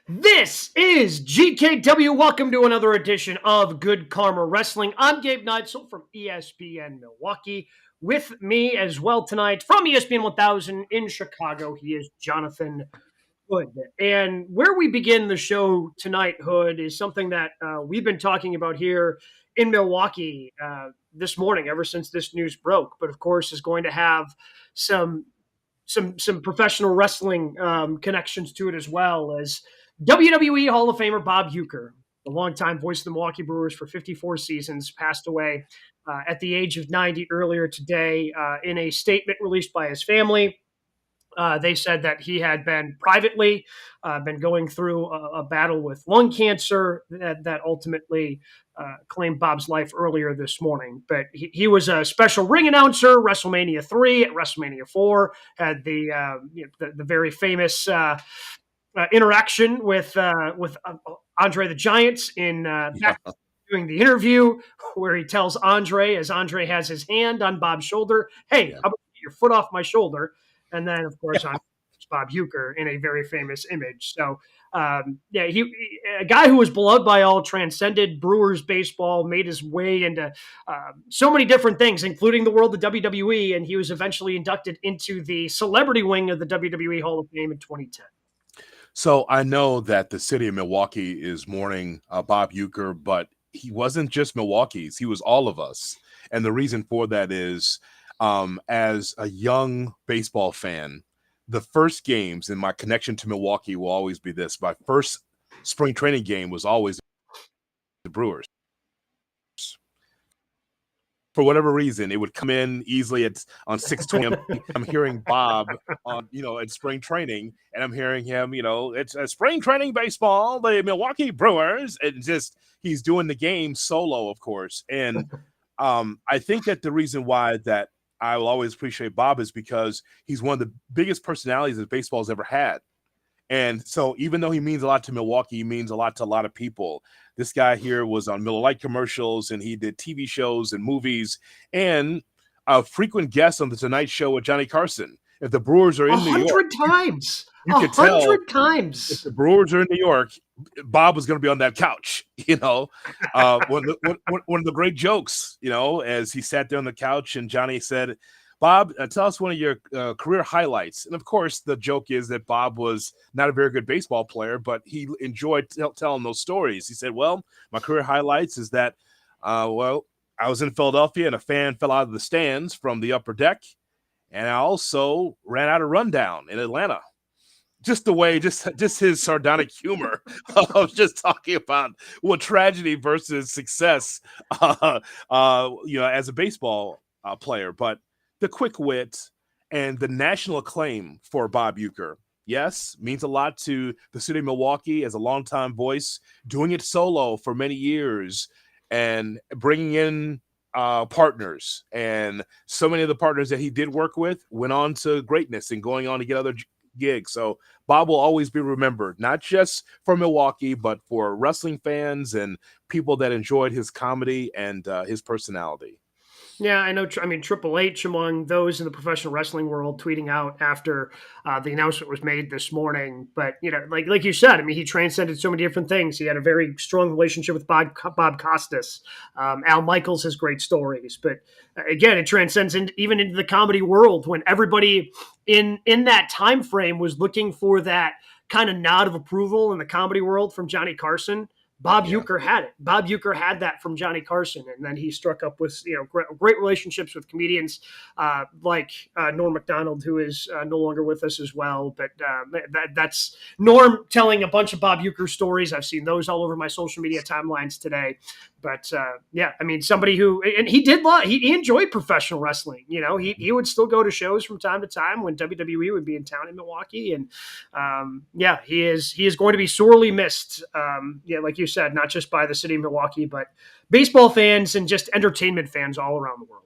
This is GKW. Welcome to another edition of Good Karma Wrestling. I'm Gabe Neitzel from ESPN Milwaukee. With me as well tonight from ESPN 1000 in Chicago, he is Jonathan Hood. And where we begin the show tonight, Hood, is something that we've been talking about here in Milwaukee this morning, ever since this news broke. But of course, is going to have some professional wrestling connections to it, as well as WWE Hall of Famer Bob Uecker, the longtime voice of the Milwaukee Brewers for 54 seasons, passed away at the age of 90 earlier today. In a statement released by his family, they said that he had been privately been going through a battle with lung cancer that ultimately claimed Bob's life earlier this morning. But he was a special ring announcer, WrestleMania 3, at WrestleMania 4, had the very famous interaction with Andre the Giant in doing the interview, where he tells Andre, as Andre has his hand on Bob's shoulder, "Hey, how about you get your foot off my shoulder?" And then, of course, Bob Uecker in a very famous image. So, he a guy who was beloved by all, transcended Brewers baseball, made his way into so many different things, including the world of WWE, and he was eventually inducted into the celebrity wing of the WWE Hall of Fame in 2010. So I know that the city of Milwaukee is mourning Bob Uecker, but he wasn't just Milwaukee's. He was all of us. And the reason for that is, as a young baseball fan, the first games, and my connection to Milwaukee will always be this. My first spring training game was always the Brewers. For whatever reason, it would come in easily on 6:20. I'm hearing Bob on, at spring training, and I'm hearing him, it's a spring training baseball, the Milwaukee Brewers, and just he's doing the game solo, of course. And I think that the reason why that I will always appreciate Bob is because he's one of the biggest personalities that baseball's ever had. And so even though he means a lot to Milwaukee, he means a lot to a lot of people. This guy here was on Miller Lite commercials, and he did TV shows and movies, and a frequent guest on the Tonight Show with Johnny Carson. If the Brewers are in New York, 100 times. You can tell 100 times. If the Brewers are in New York, Bob was going to be on that couch. One of the great jokes, as he sat there on the couch, and Johnny said, "Bob, tell us one of your career highlights." And of course, the joke is that Bob was not a very good baseball player, but he enjoyed telling those stories. He said, "Well, my career highlights is that, I was in Philadelphia and a fan fell out of the stands from the upper deck, and I also ran out of rundown in Atlanta." Just the way, just his sardonic humor of just talking about tragedy versus success, as a baseball player, but the quick wit and the national acclaim for Bob Uecker, yes, means a lot to the city of Milwaukee as a longtime voice, doing it solo for many years and bringing in partners. And so many of the partners that he did work with went on to greatness and going on to get other gigs. So Bob will always be remembered, not just for Milwaukee, but for wrestling fans and people that enjoyed his comedy and his personality. Yeah, I know. Triple H, among those in the professional wrestling world, tweeting out after the announcement was made this morning. But, like you said, he transcended so many different things. He had a very strong relationship with Bob Costas. Al Michaels has great stories. But, again, it transcends even into the comedy world, when everybody in that time frame was looking for that kind of nod of approval in the comedy world from Johnny Carson. Bob Uecker had it. Bob Uecker had that from Johnny Carson, and then he struck up with great relationships with comedians like Norm Macdonald, who is no longer with us as well. But that's Norm telling a bunch of Bob Uecker stories. I've seen those all over my social media timelines today. But somebody who, and he did he enjoyed professional wrestling. He would still go to shows from time to time when WWE would be in town in Milwaukee, and he is going to be sorely missed. Like you said, not just by the city of Milwaukee, but baseball fans and just entertainment fans all around the world.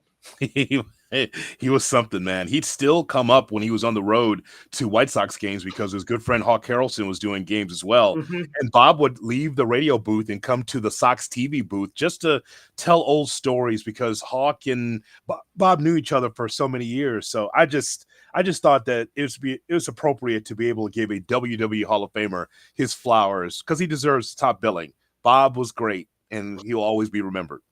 He was something, man. He'd still come up when he was on the road to White Sox games because his good friend Hawk Harrelson was doing games as well. Mm-hmm. And Bob would leave the radio booth and come to the Sox TV booth just to tell old stories, because Hawk and Bob knew each other for so many years. So I I just thought that it was appropriate to be able to give a WWE Hall of Famer his flowers because he deserves top billing. Bob was great, and he'll always be remembered.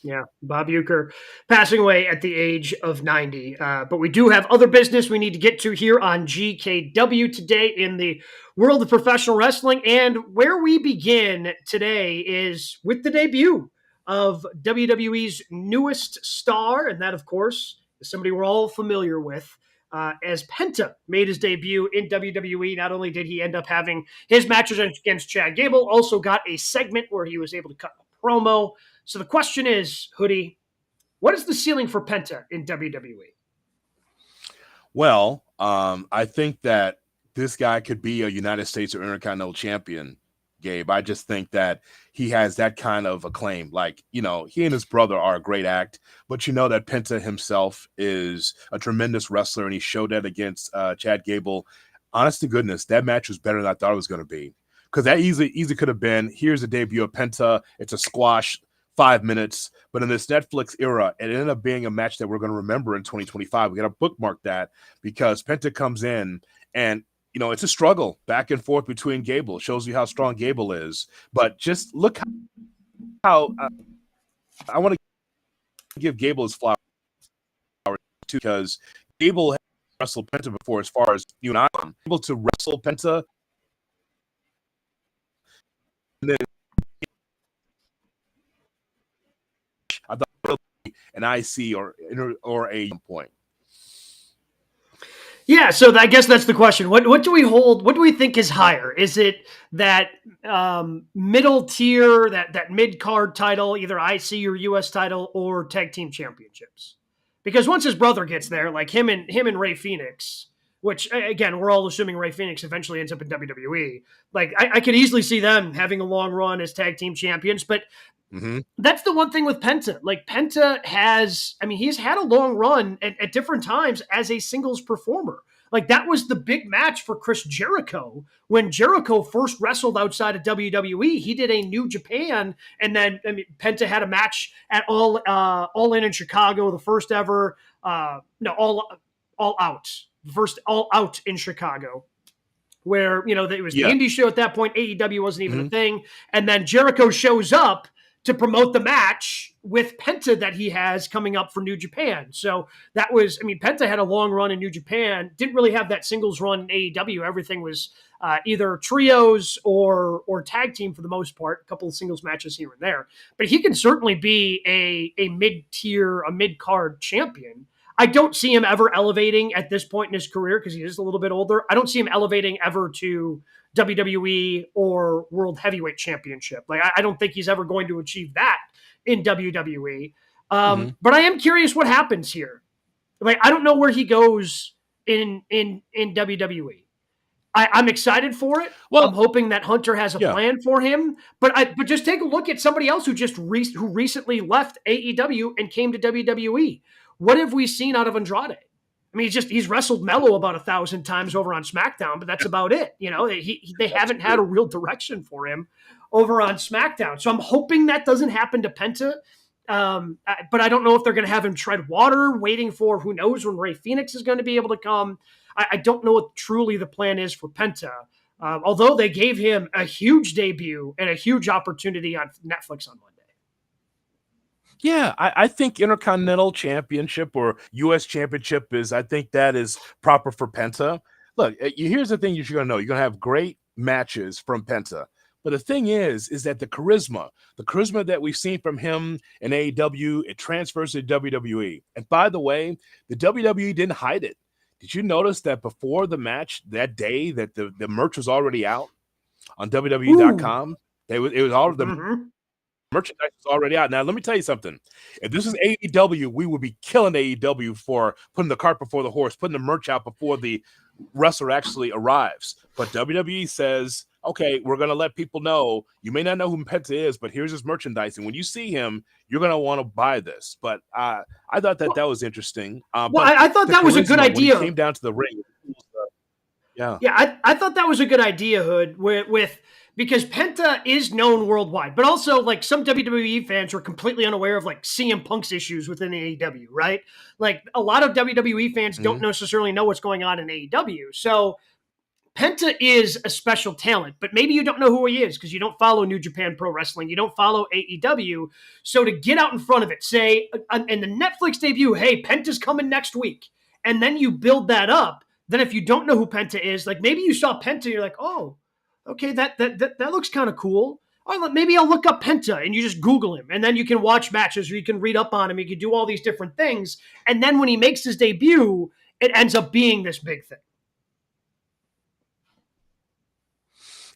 Yeah, Bob Uecker passing away at the age of 90. But we do have other business we need to get to here on GKW today in the world of professional wrestling. And where we begin today is with the debut of WWE's newest star. And that, of course, is somebody we're all familiar with. As Penta made his debut in WWE, not only did he end up having his matches against Chad Gable, also got a segment where he was able to cut a promo. So the question is, Hoodie, what is the ceiling for Penta in WWE? Well, I think that this guy could be a United States or Intercontinental champion, Gabe. I just think that he has that kind of acclaim. Like, he and his brother are a great act, but that Penta himself is a tremendous wrestler, and he showed that against Chad Gable. Honest to goodness, that match was better than I thought it was going to be, because that easily could have been, here's the debut of Penta. It's a squash, 5 minutes, but in this Netflix era, it ended up being a match that we're going to remember in 2025. We got to bookmark that because Penta comes in and, it's a struggle back and forth between Gable. It shows you how strong Gable is, but just look how I want to give Gable his flowers too, because Gable has wrestled Penta before, as far as you and I are able to wrestle Penta. And then I thought it would be an IC or a point. Yeah, so I guess that's the question. What do we hold? What do we think is higher? Is it that middle tier, that mid card title, either IC or US title, or tag team championships? Because once his brother gets there, like him and Ray Phoenix, which again we're all assuming Ray Phoenix eventually ends up in WWE. Like I could easily see them having a long run as tag team champions, but. Mm-hmm. That's the one thing with Penta. Like Penta he's had a long run at different times as a singles performer. Like that was the big match for Chris Jericho when Jericho first wrestled outside of WWE. He did a New Japan, and then Penta had a match at All In Chicago, the first ever All Out, first All Out in Chicago. Where it was the indie show at that point. AEW wasn't even a thing, and then Jericho shows up to promote the match with Penta that he has coming up for New Japan. So that was, Penta had a long run in New Japan, didn't really have that singles run in AEW. Everything was either trios or tag team for the most part, a couple of singles matches here and there. But he can certainly be a mid-tier, a mid-card champion. I don't see him ever elevating at this point in his career because he is a little bit older. I don't see him elevating ever to WWE or World Heavyweight Championship. Like I don't think he's ever going to achieve that in WWE. But I am curious what happens here. Like I don't know where he goes in WWE. I'm excited for it. Well, I'm hoping that Hunter has a plan for him. But just take a look at somebody else who who recently left AEW and came to WWE. What have we seen out of Andrade? He's wrestled Mello about 1,000 times over on SmackDown, but that's about it. They haven't had a real direction for him over on SmackDown. So I'm hoping that doesn't happen to Penta. But I don't know if they're going to have him tread water, waiting for who knows when Ray Phoenix is going to be able to come. I don't know what truly the plan is for Penta. Although they gave him a huge debut and a huge opportunity on Netflix on Monday. Yeah, I think Intercontinental Championship or U.S. Championship I think that is proper for Penta. Look, here's the thing you're going to know. You're going to have great matches from Penta. But the thing is that the charisma that we've seen from him in AEW, it transfers to WWE. And by the way, the WWE didn't hide it. Did you notice that before the match that day that the merch was already out on WWE.com? It was all of the merchandise is already out. Now, let me tell you something. If this is AEW, we would be killing AEW for putting the cart before the horse, putting the merch out before the wrestler actually arrives. But WWE says, okay, we're going to let people know. You may not know who Penta is, but here's his merchandise. And when you see him, you're going to want to buy this. But I thought that was interesting. I thought that was a good idea. When he came down to the ring. I thought that was a good idea, Hood, with because Penta is known worldwide, but also like some WWE fans are completely unaware of like CM Punk's issues within AEW, right? Like a lot of WWE fans don't necessarily know what's going on in AEW. So Penta is a special talent, but maybe you don't know who he is because you don't follow New Japan Pro Wrestling. You don't follow AEW. So to get out in front of it, say in the Netflix debut, hey, Penta's coming next week. And then you build that up. Then if you don't know who Penta is, like maybe you saw Penta, you're like, oh, okay, that looks kind of cool. Oh, maybe I'll look up Penta and you just Google him. And then you can watch matches or you can read up on him. You can do all these different things. And then when he makes his debut, it ends up being this big thing.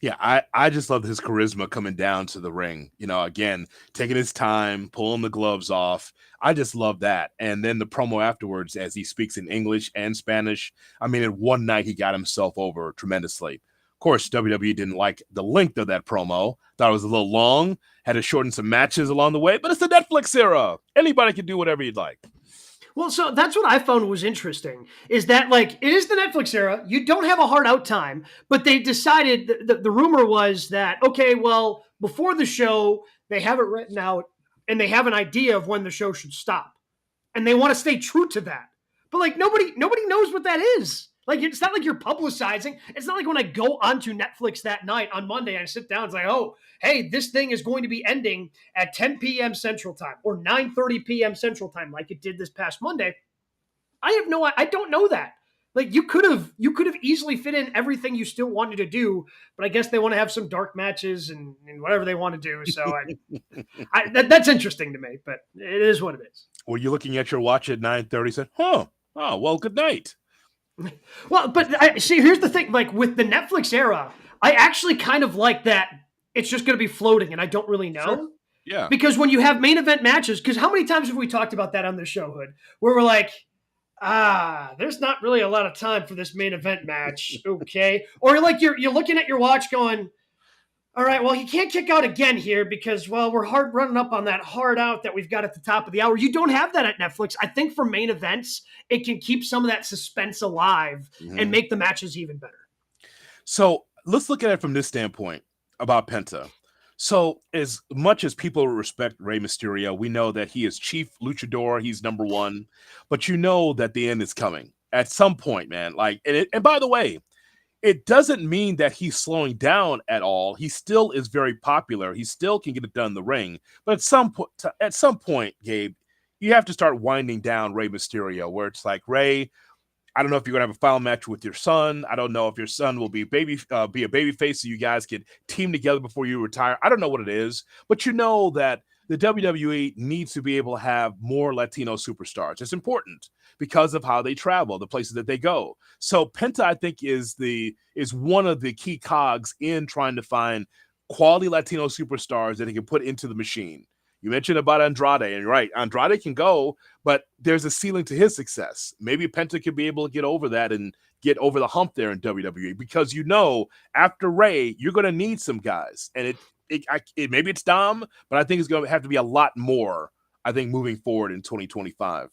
Yeah, I just love his charisma coming down to the ring. You know, again, taking his time, pulling the gloves off. I just love that. And then the promo afterwards as he speaks in English and Spanish. I mean, in one night, he got himself over tremendously. Of course, WWE didn't like the length of that promo. Thought it was a little long. Had to shorten some matches along the way. But it's the Netflix era. Anybody can do whatever you'd like. Well, so that's what I found was interesting, is that, like, it is the Netflix era. You don't have a hard out time, but they decided, the rumor was that, okay, well, before the show, they have it written out, and they have an idea of when the show should stop. And they want to stay true to that. But, like, nobody knows what that is. Like, it's not like you're publicizing. It's not like when I go onto Netflix that night on Monday, I sit down, it's like, oh, hey, this thing is going to be ending at 10 p.m. Central Time or 9:30 p.m. Central Time, like it did this past Monday. I don't know that. Like you could have easily fit in everything you still wanted to do, but I guess they want to have some dark matches and whatever they want to do. So that's interesting to me, but it is what it is. Were you looking at your watch at 9:30? Said, oh, well, good night. Well, but see, here's the thing. Like with the Netflix era, I actually kind of like that. It's just going to be floating, and I don't really know. Sure. Yeah. Because when you have main event matches, because how many times have we talked about that on the show, Hood, where we're like, there's not really a lot of time for this main event match, okay? Or like you're looking at your watch going, all right, well, he can't kick out again here because, well, we're hard running up on that hard out that we've got at the top of the hour. You don't have that at Netflix. I think for main events, it can keep some of that suspense alive and make the matches even better. So let's look at it from this standpoint about Penta. So as much as people respect Rey Mysterio, we know that he is chief luchador. He's number one, but you know that the end is coming at some point, man. Like, and by the way, it doesn't mean that he's slowing down at all. He still is very popular. He still can get it done in the ring. But at some point, Gabe, you have to start winding down Rey Mysterio, where it's like, Rey, I don't know if you're going to have a final match with your son. I don't know if your son will be a baby face so you guys can team together before you retire. I don't know what it is, but you know that the WWE needs to be able to have more Latino superstars. It's important because of how they travel, the places that they go. So Penta, I think, is one of the key cogs in trying to find quality Latino superstars that he can put into the machine. You mentioned about Andrade, and you're right, Andrade can go, but there's a ceiling to his success. Maybe Penta could be able to get over that and get over the hump there in WWE because after Rey, you're going to need some guys. And maybe it's Dom, but I think it's going to have to be a lot more, I think, moving forward in 2025.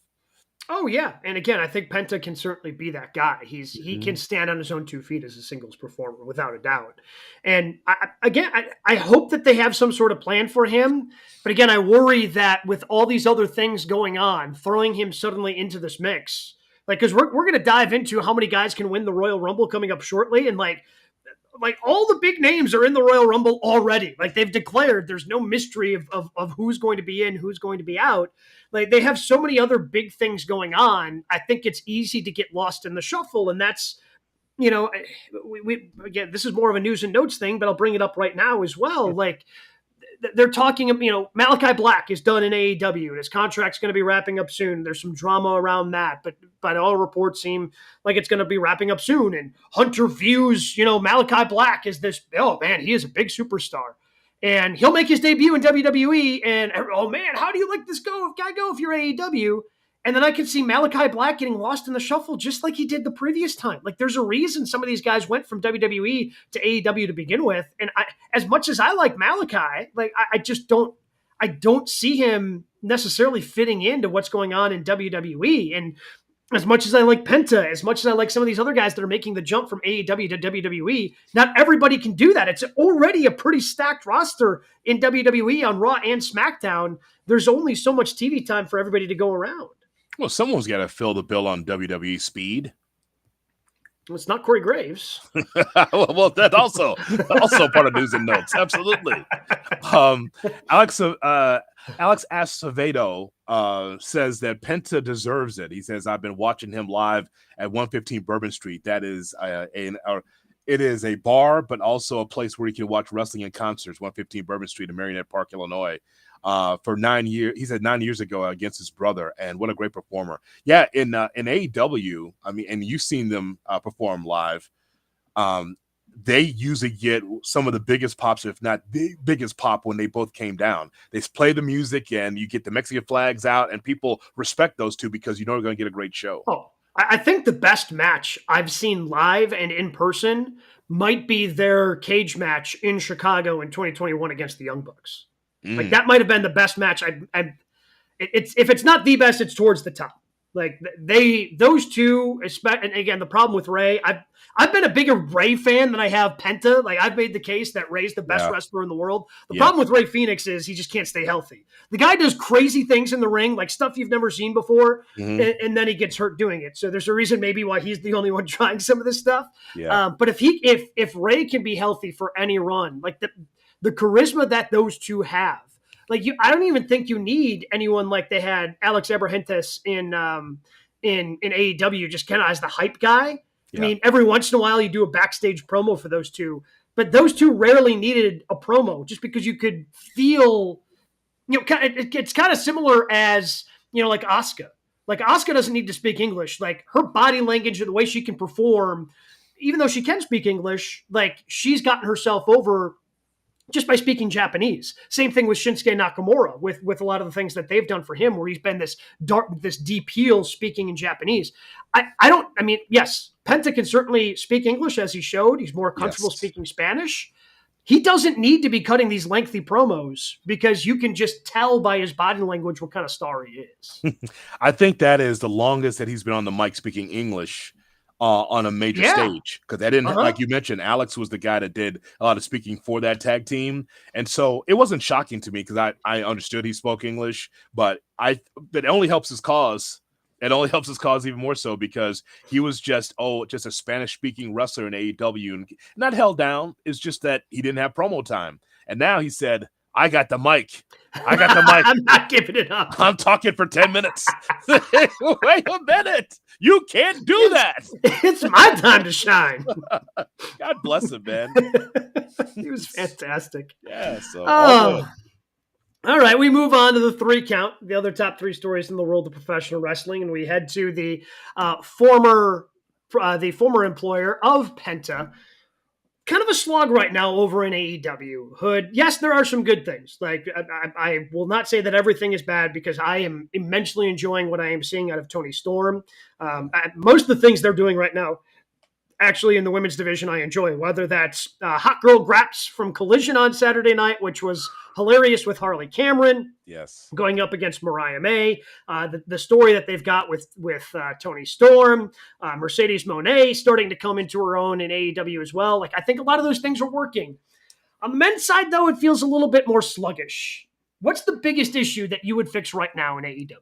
Oh, yeah. And again, I think Penta can certainly be that guy. He can stand on his own 2 feet as a singles performer, without a doubt. And I hope that they have some sort of plan for him. But again, I worry that with all these other things going on, throwing him suddenly into this mix, like, because we're going to dive into how many guys can win the Royal Rumble coming up shortly. And like all the big names are in the Royal Rumble already. Like they've declared there's no mystery of who's going to be in, who's going to be out. Like they have so many other big things going on. I think it's easy to get lost in the shuffle. And that's, we again, this is more of a news and notes thing, but I'll bring it up right now as well. Like they're talking, Malachi Black is done in AEW and his contract's going to be wrapping up soon. There's some drama around that, but all reports seem like it's going to be wrapping up soon. And Hunter views, Malachi Black as this, oh man, he is a big superstar. And he'll make his debut in WWE. And, oh man, how do you let this guy go if you're AEW? And then I can see Malachi Black getting lost in the shuffle just like he did the previous time. Like there's a reason some of these guys went from WWE to AEW to begin with. And as much as I like Malachi, like I don't see him necessarily fitting into what's going on in WWE. And as much as I like Penta, as much as I like some of these other guys that are making the jump from AEW to WWE, not everybody can do that. It's already a pretty stacked roster in WWE on Raw and SmackDown. There's only so much TV time for everybody to go around. Well, someone's got to fill the bill on WWE speed. Well, it's not Corey Graves. Well, that's also part of news and notes. Absolutely. Alex Acevedo says that Penta deserves it. He says, I've been watching him live at 115 Bourbon Street. That is it is a bar, but also a place where you can watch wrestling and concerts, 115 Bourbon Street in Marionette Park, Illinois. For 9 years, he said 9 years ago against his brother, and what a great performer! Yeah, in AEW, I mean, and you've seen them perform live. They usually get some of the biggest pops, if not the biggest pop, when they both came down. They play the music, and you get the Mexican flags out, and people respect those two because you know you're going to get a great show. Oh, I think the best match I've seen live and in person might be their cage match in Chicago in 2021 against the Young Bucks. Like that might have been the best match. It's if it's not the best, it's towards the top. Like those two, and again, the problem with Ray, I've been a bigger Ray fan than I have Penta. Like I've made the case that Ray's the best wrestler in the world. The problem with Ray Phoenix is he just can't stay healthy. The guy does crazy things in the ring, like stuff you've never seen before, and then he gets hurt doing it. So there's a reason maybe why he's the only one trying some of this stuff. Yeah. But if Ray can be healthy for any run, like the charisma that those two have, like I don't even think you need anyone like they had Alex Abrahantes in AEW, just kind of as the hype guy. Yeah. I mean, every once in a while you do a backstage promo for those two, but those two rarely needed a promo just because you could feel, it's kind of similar as, like Asuka. Like Asuka doesn't need to speak English. Like her body language and the way she can perform, even though she can speak English, like she's gotten herself over just by speaking Japanese. Same thing with Shinsuke Nakamura with a lot of the things that they've done for him, where he's been this deep heel speaking in Japanese. Yes, Penta can certainly speak English as he showed. He's more comfortable speaking Spanish. He doesn't need to be cutting these lengthy promos because you can just tell by his body language what kind of star he is. I think that is the longest that he's been on the mic speaking English on a major stage, because that didn't, like you mentioned, Alex was the guy that did a lot of speaking for that tag team, and so it wasn't shocking to me because I understood he spoke English, but that only helps his cause. It only helps his cause even more so because he was just a Spanish speaking wrestler in AEW and not held down. It's just that he didn't have promo time, and now he said, I got the mic. I'm not giving it up. I'm talking for 10 minutes. Wait a minute. You can't do that. It's my time to shine. God bless him, man. He was fantastic. Yeah. So. All right. We move on to the 3 count, the other top 3 stories in the world of professional wrestling, and we head to the former employer of Penta. Kind of a slog right now over in AEW. Hood, yes, there are some good things. Like I will not say that everything is bad because I am immensely enjoying what I am seeing out of Toni Storm. Most of the things they're doing right now, actually in the women's division, I enjoy. Whether that's Hot Girl Graps from Collision on Saturday night, which was hilarious with Harley Cameron. Yes. Going up against Mariah May. The story that they've got with Toni Storm, Mercedes Moné starting to come into her own in AEW as well. Like I think a lot of those things are working. On the men's side, though, it feels a little bit more sluggish. What's the biggest issue that you would fix right now in AEW?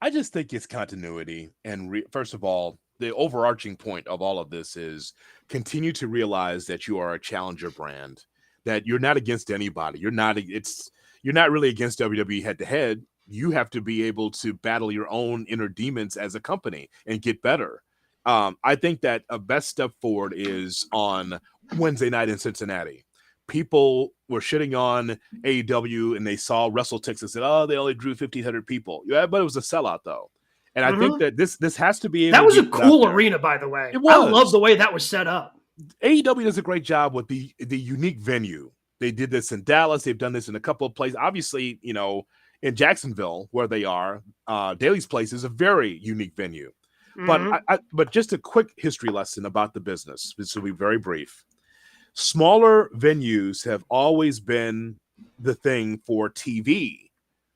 I just think it's continuity. And first of all, the overarching point of all of this is continue to realize that you are a challenger brand, that you're not against anybody. You're not really against WWE head to head. You have to be able to battle your own inner demons as a company and get better. I think that a best step forward is on Wednesday night in Cincinnati. People were shitting on AEW and they saw WrestleTix and said, oh, they only drew 1,500 people. Yeah, but it was a sellout though. And I think that this has to be able that was a cool arena, by the way. I love the way that was set up. AEW does a great job with the unique venue. They did this in Dallas. They've done this in a couple of places. Obviously, in Jacksonville, where they are, Daly's Place is a very unique venue. But just a quick history lesson about the business. This will be very brief. Smaller venues have always been the thing for TV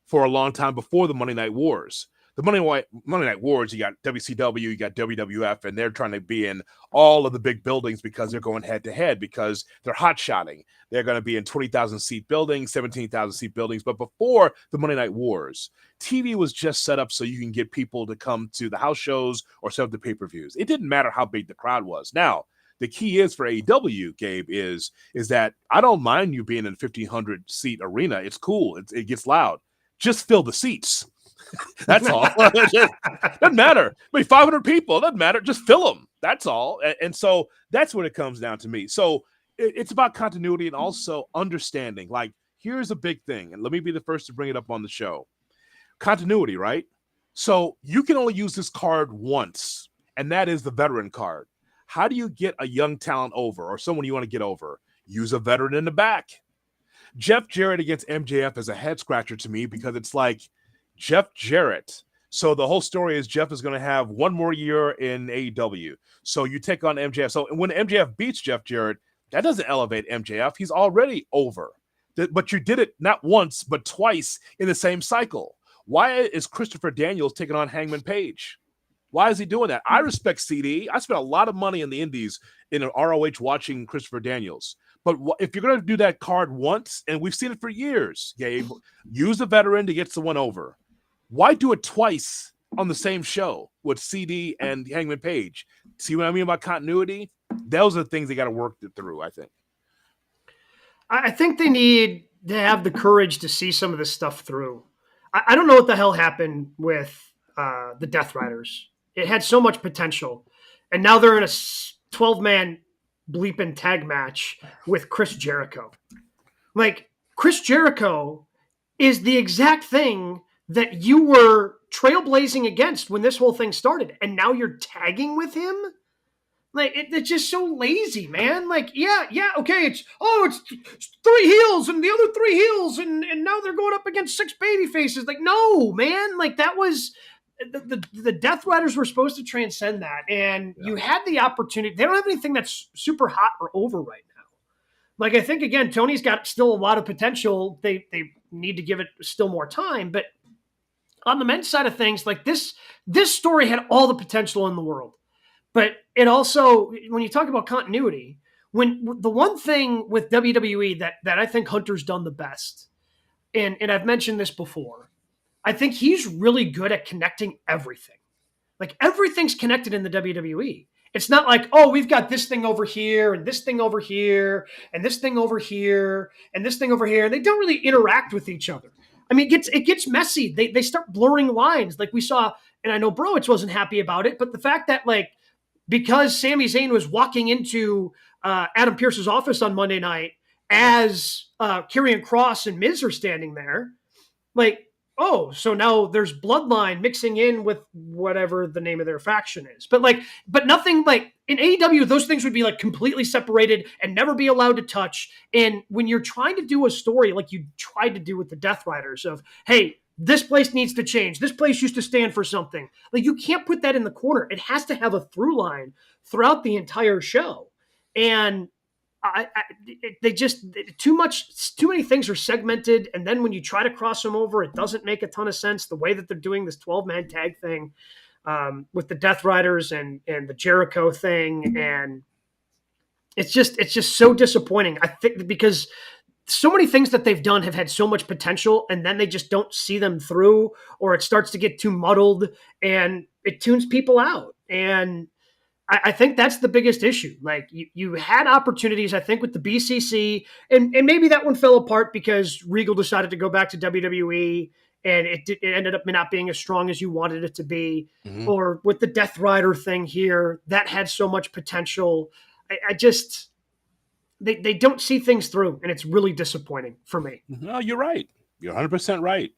for a long time before the Monday Night Wars. the Monday Night Wars, you got WCW, you got WWF, and they're trying to be in all of the big buildings because they're going head to head because they're hot-shotting. They're going to be in 20,000 seat buildings, 17,000 seat buildings. But before the Monday Night Wars, TV was just set up so you can get people to come to the house shows or set up the pay-per-views. It didn't matter how big the crowd was. Now, the key is for AEW, Gabe, is that I don't mind you being in a 1,500 seat arena. It's cool. It gets loud. Just fill the seats. That's all. Doesn't matter. I mean, 500 people, doesn't matter. Just fill them. That's all. And so that's what it comes down to me. So it's about continuity and also understanding. Like, here's a big thing, and let me be the first to bring it up on the show. Continuity, right? So you can only use this card once, and that is the veteran card. How do you get a young talent over or someone you want to get over? Use a veteran in the back. Jeff Jarrett against MJF is a head scratcher to me because it's like Jeff Jarrett. So the whole story is Jeff is going to have one more year in AEW. So you take on MJF. So when MJF beats Jeff Jarrett, that doesn't elevate MJF. He's already over. But you did it not once, but twice in the same cycle. Why is Christopher Daniels taking on Hangman Page? Why is he doing that? I respect CD. I spent a lot of money in the indies in an ROH watching Christopher Daniels. But if you're going to do that card once, and we've seen it for years, Gabe, use a veteran to get someone over. Why do it twice on the same show with CD and Hangman Page? See what I mean about continuity? Those are the things they got to work through, I think. I think they need to have the courage to see some of this stuff through. I don't know what the hell happened with the Death Riders. It had so much potential. And now they're in a 12-man bleeping tag match with Chris Jericho. Like, Chris Jericho is the exact thing that you were trailblazing against when this whole thing started. And now you're tagging with him? Like, it's just so lazy, man. Like, yeah, okay, it's three heels and the other three heels, and now they're going up against 6 baby faces. Like, no, man. Like, that was the Death Riders were supposed to transcend that, and you had the opportunity. They don't have anything that's super hot or over right now. Like, I think, again, Tony's got still a lot of potential. They need to give it still more time, but on the men's side of things, like this story had all the potential in the world. But it also, when you talk about continuity, when the one thing with WWE that I think Hunter's done the best, and I've mentioned this before, I think he's really good at connecting everything. Like, everything's connected in the WWE. It's not like, oh, we've got this thing over here and this thing over here and this thing over here and this thing over here. And they don't really interact with each other. I mean, it gets messy. They start blurring lines like we saw, and I know Browitz wasn't happy about it, but the fact that, like, because Sami Zayn was walking into Adam Pearce's office on Monday night as Karrion Kross and Miz are standing there, like, oh, so now there's bloodline mixing in with whatever the name of their faction is. But nothing, like, in AEW, those things would be like completely separated and never be allowed to touch. And when you're trying to do a story like you tried to do with the Death Riders of, hey, this place needs to change. This place used to stand for something. Like, you can't put that in the corner. It has to have a through line throughout the entire show. And they just too many things are segmented. And then when you try to cross them over, it doesn't make a ton of sense. The way that they're doing this 12-man tag thing with the Death Riders and the Jericho thing. And it's just so disappointing. I think because so many things that they've done have had so much potential, and then they just don't see them through, or it starts to get too muddled and it tunes people out. And I think that's the biggest issue. Like, you had opportunities, I think, with the BCC, and maybe that one fell apart because Regal decided to go back to WWE, and it ended up not being as strong as you wanted it to be. Mm-hmm. Or with the Death Rider thing here, that had so much potential. They don't see things through, and it's really disappointing for me. No, you're right. You're 100% right.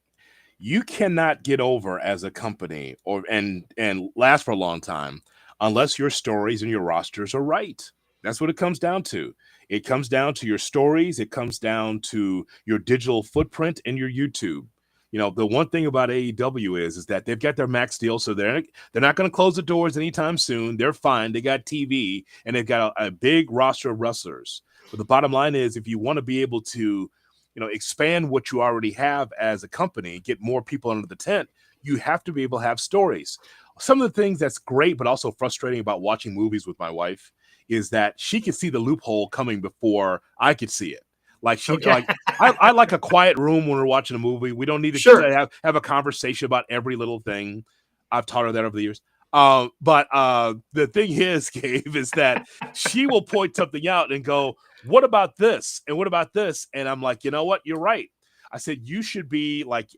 You cannot get over as a company and last for a long time unless your stories and your rosters are right. That's what it comes down to. It comes down to your stories. It comes down to your digital footprint and your YouTube. You know, the one thing about AEW is that they've got their max deal, so they're not going to close the doors anytime soon. They're fine. They got TV, and they've got a big roster of wrestlers. But the bottom line is, if you want to be able to, expand what you already have as a company, get more people under the tent, You have to be able to have stories. Some of the things that's great, but also frustrating about watching movies with my wife is that she could see the loophole coming before I could see it. Like I like a quiet room when we're watching a movie. We don't need to Sure. have a conversation about every little thing. I've taught her that over the years. But the thing is, Gabe, is that she will point something out and go, "What about this? And what about this?" And I'm like, you know what? You're right. I said, you should be like,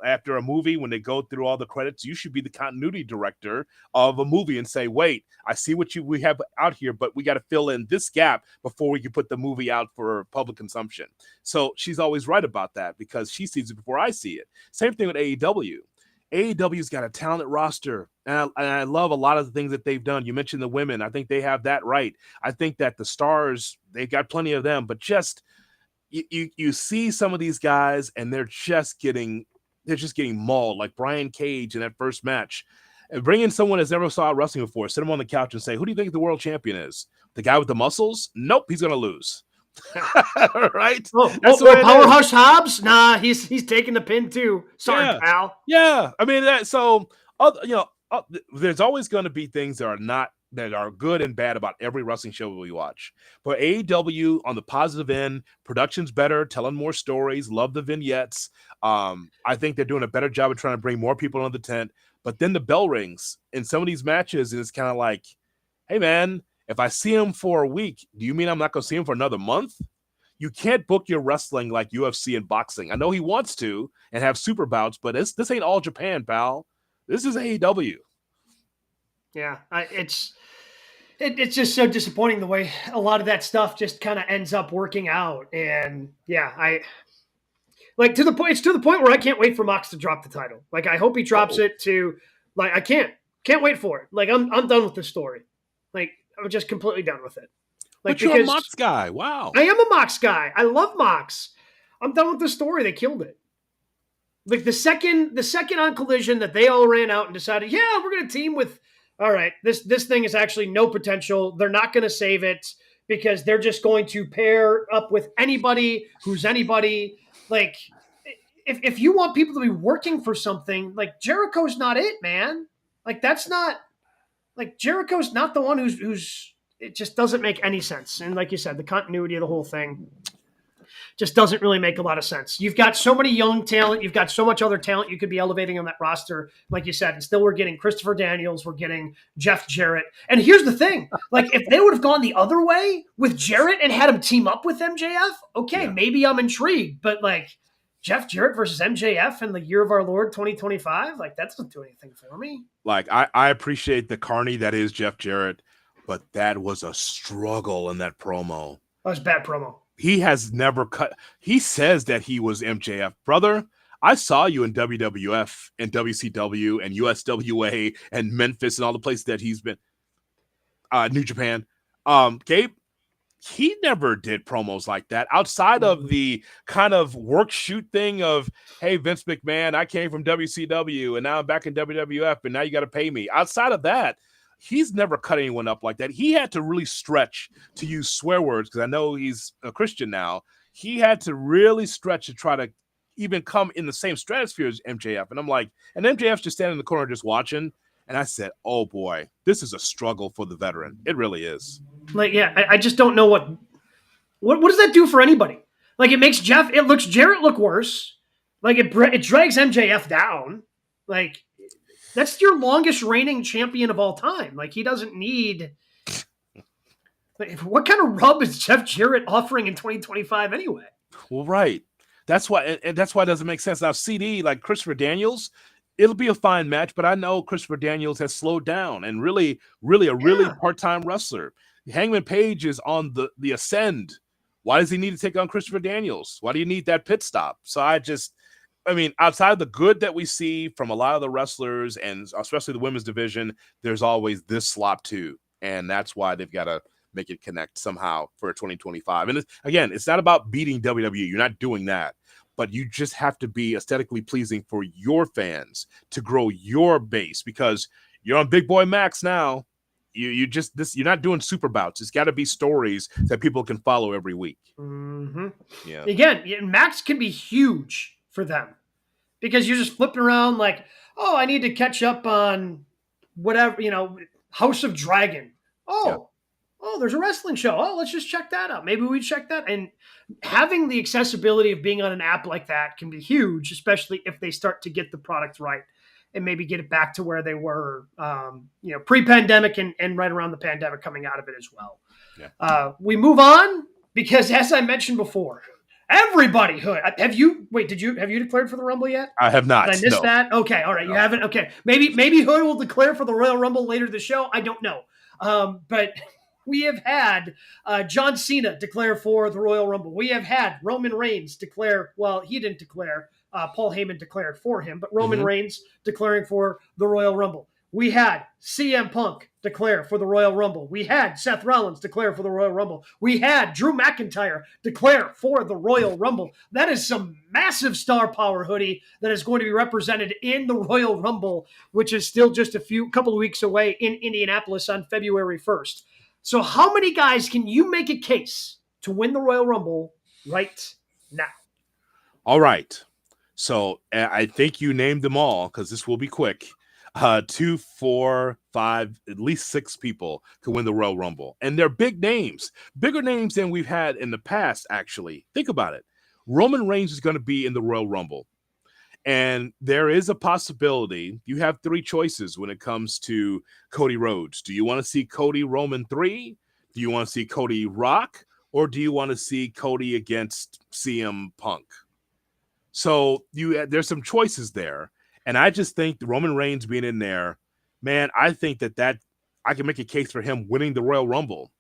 after a movie, when they go through all the credits, you should be the continuity director of a movie and say, wait, I see what we have out here, but we got to fill in this gap before we can put the movie out for public consumption. So she's always right about that because she sees it before I see it. Same thing with AEW. AEW's got a talented roster, and I love a lot of the things that they've done. You mentioned the women. I think they have that right. I think that the stars, they've got plenty of them, but just you see some of these guys and they're just getting mauled, like Brian Cage in that first match. And bring in someone that's never saw wrestling before, sit him on the couch and say, who do you think the world champion is? The guy with the muscles? Nope, he's gonna lose. Right? That's Powerhouse Hobbs? Nah, he's taking the pin too. Sorry, pal. Yeah. I mean, there's always going to be things that are good and bad about every wrestling show we watch. But AEW, on the positive end, production's better, telling more stories, love the vignettes. I think they're doing a better job of trying to bring more people into the tent. But then the bell rings in some of these matches, and it's kind of like, hey, man, if I see him for a week, do you mean I'm not going to see him for another month? You can't book your wrestling like UFC and boxing. I know he wants to and have super bouts, but this ain't all Japan, pal. This is AEW. Yeah, it's just so disappointing the way a lot of that stuff just kind of ends up working out. And yeah, it's to the point where I can't wait for Mox to drop the title. Like, I hope he drops it to, like, I can't wait for it. Like, I'm done with this story. Like, I'm just completely done with it. Like, but you're a Mox guy. Wow. I am a Mox guy. I love Mox. I'm done with the story. They killed it. Like, the second on Collision that they all ran out and decided, yeah, we're going to team with, all right, this thing is actually no potential. They're not going to save it because they're just going to pair up with anybody who's anybody. Like, if you want people to be working for something, like, Jericho's not it, man. Like, that's not, like, Jericho's not the one who's it just doesn't make any sense. And like you said, the continuity of the whole thing just doesn't really make a lot of sense. You've got so many young talent. You've got so much other talent you could be elevating on that roster, like you said. And still we're getting Christopher Daniels. We're getting Jeff Jarrett. And here's the thing. Like, if they would have gone the other way with Jarrett and had him team up with MJF, okay, maybe I'm intrigued. But, like, Jeff Jarrett versus MJF in the year of our Lord 2025, like, that doesn't do anything for me. Like, I appreciate the carny that is Jeff Jarrett, but that was a struggle in that promo. That was a bad promo. He has never cut. He says that he was MJF. Brother, I saw you in WWF and WCW and USWA and Memphis and all the places that he's been. New Japan. Gabe, he never did promos like that outside of the kind of work shoot thing of, hey, Vince McMahon, I came from WCW and now I'm back in WWF and now you got to pay me. Outside of that, he's never cut anyone up like that. He had to really stretch to use swear words because I know he's a Christian now. He had to really stretch to try to even come in the same stratosphere as MJF. And I'm like, and MJF's just standing in the corner just watching. And I said, oh boy, this is a struggle for the veteran. It really is. Like, yeah, I just don't know what does that do for anybody? Like, it makes Jarrett look worse. Like, it drags MJF down. Like, that's your longest reigning champion of all time. Like, he doesn't need. Like, what kind of rub is Jeff Jarrett offering in 2025 anyway? Well, right. That's why, and that's why it doesn't make sense. Now, CD, like Christopher Daniels, it'll be a fine match, but I know Christopher Daniels has slowed down and really part-time wrestler. Hangman Page is on the ascend. Why does he need to take on Christopher Daniels? Why do you need that pit stop? So I mean, outside of the good that we see from a lot of the wrestlers and especially the women's division, there's always this slop too. And that's why they've got to make it connect somehow for 2025. And it's not about beating WWE. You're not doing that. But you just have to be aesthetically pleasing for your fans to grow your base because you're on Big Boy Max now. You're not doing super bouts. It's got to be stories that people can follow every week. Mm-hmm. Yeah. Again, Max can be huge for them because you're just flipping around like, oh, I need to catch up on whatever, House of Dragon. Yeah. Oh, there's a wrestling show. Oh, let's just check that out. Maybe we check that. And having the accessibility of being on an app like that can be huge, especially if they start to get the product right and maybe get it back to where they were, pre-pandemic and right around the pandemic coming out of it as well. Yeah. We move on because, as I mentioned before, everybody, Hood, have you declared for the Rumble yet? I have not. Did I miss that? Okay, all right, you haven't. Okay, maybe Hood will declare for the Royal Rumble later this show. I don't know, but we have had John Cena declare for the Royal Rumble. We have had Roman Reigns declare. Well, he didn't declare. Paul Heyman declared for him, but Roman Reigns declaring for the Royal Rumble. We had CM Punk declare for the Royal Rumble. We had Seth Rollins declare for the Royal Rumble. We had Drew McIntyre declare for the Royal Rumble. That is some massive star power, Hoodie, that is going to be represented in the Royal Rumble, which is still just a couple of weeks away in Indianapolis on February 1st. So how many guys can you make a case to win the Royal Rumble right now? All right. So I think you named them all because this will be quick. 2, 4, 5, at least 6 people could win the Royal Rumble. And they're big names, bigger names than we've had in the past, actually. Think about it. Roman Reigns is going to be in the Royal Rumble. And there is a possibility. You have 3 choices when it comes to Cody Rhodes. Do you want to see Cody Roman 3? Do you want to see Cody Rock? Or do you want to see Cody against CM Punk? So there's some choices there. And I just think the Roman Reigns being in there, man, I think that I can make a case for him winning the Royal Rumble.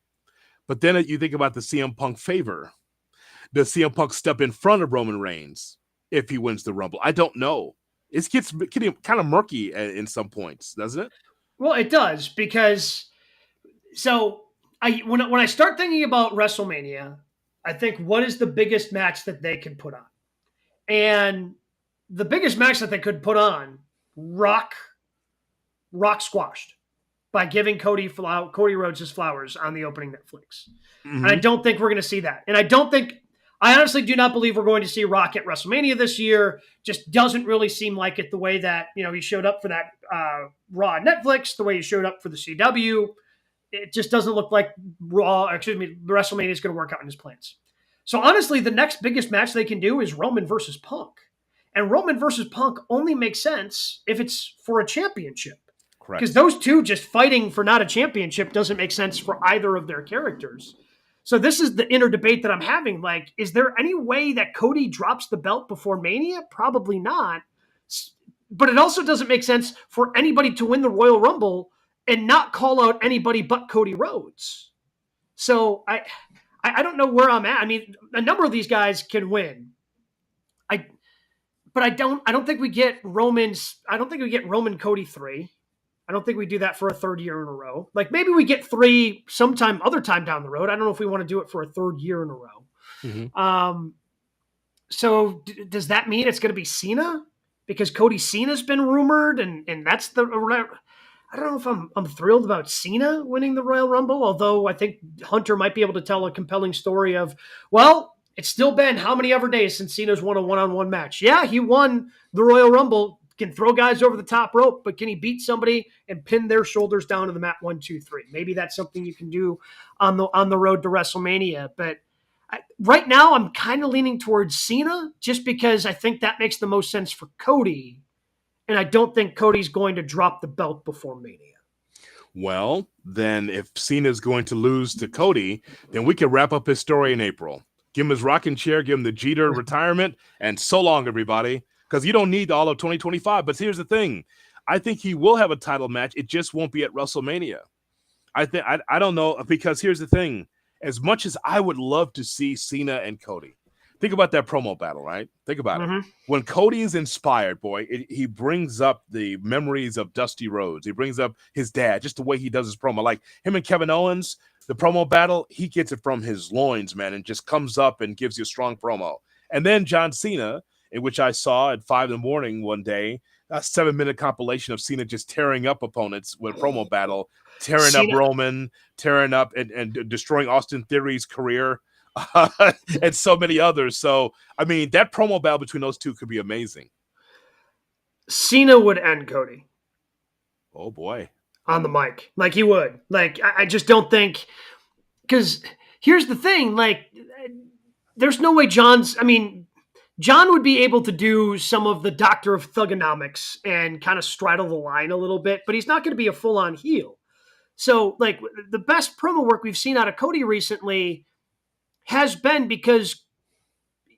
But then you think about the CM Punk favor. Does CM Punk step in front of Roman Reigns if he wins the Rumble? I don't know. It gets kind of murky in some points, doesn't it? Well, it does because when I start thinking about WrestleMania, I think what is the biggest match that they can put on? And the biggest match that they could put on, Rock squashed by giving Cody Rhodes his flowers on the opening Netflix. And I don't think we're going to see that. And I honestly do not believe we're going to see Rock at WrestleMania this year. Just doesn't really seem like it the way that, he showed up for that Raw Netflix, the way he showed up for the CW. It just doesn't look like WrestleMania is going to work out in his plans. So honestly, the next biggest match they can do is Roman versus Punk. And Roman versus Punk only makes sense if it's for a championship. Correct. Because those two just fighting for not a championship doesn't make sense for either of their characters. So this is the inner debate that I'm having. Like, is there any way that Cody drops the belt before Mania? Probably not. But it also doesn't make sense for anybody to win the Royal Rumble and not call out anybody but Cody Rhodes. So I don't know where I'm at. I mean, a number of these guys can win. But I don't think we get Roman Cody 3. I don't think we do that for a third year in a row. Like maybe we get 3 other time down the road. I don't know if we want to do it for a third year in a row. So does that mean it's going to be Cena? Because Cody Cena's been rumored and that's I don't know if I'm thrilled about Cena winning the Royal Rumble, although I think Hunter might be able to tell a compelling story of, well, it's still been how many ever days since Cena's won a one-on-one match. Yeah, he won the Royal Rumble, can throw guys over the top rope, but can he beat somebody and pin their shoulders down to the mat 1, 2, 3? Maybe that's something you can do on the road to WrestleMania. But right now, I'm kind of leaning towards Cena just because I think that makes the most sense for Cody. And I don't think Cody's going to drop the belt before Mania. Well, then if Cena's going to lose to Cody, then we can wrap up his story in April. Give him his rocking chair, give him the Jeter retirement, and so long, everybody. Because you don't need all of 2025. But here's the thing. I think he will have a title match. It just won't be at WrestleMania. I don't know, because here's the thing. As much as I would love to see Cena and Cody, think about that promo battle, right? Think about it. When Cody is inspired, boy, he brings up the memories of Dusty Rhodes. He brings up his dad, just the way he does his promo. Like him and Kevin Owens, the promo battle, he gets it from his loins, man, and just comes up and gives you a strong promo. And then John Cena, in which I saw at 5 a.m. one day, a 7-minute compilation of Cena just tearing up opponents with a promo battle, tearing up Roman, tearing up and destroying Austin Theory's career. And so many others. So, I mean, that promo battle between those two could be amazing. Cena would end Cody Oh boy. on the mic. Like he would. Like I just don't think, because here's the thing, like there's no way John would be able to do some of the Doctor of Thugonomics and kind of straddle the line a little bit, but he's not going to be a full-on heel. So, like, the best promo work we've seen out of Cody recently has been because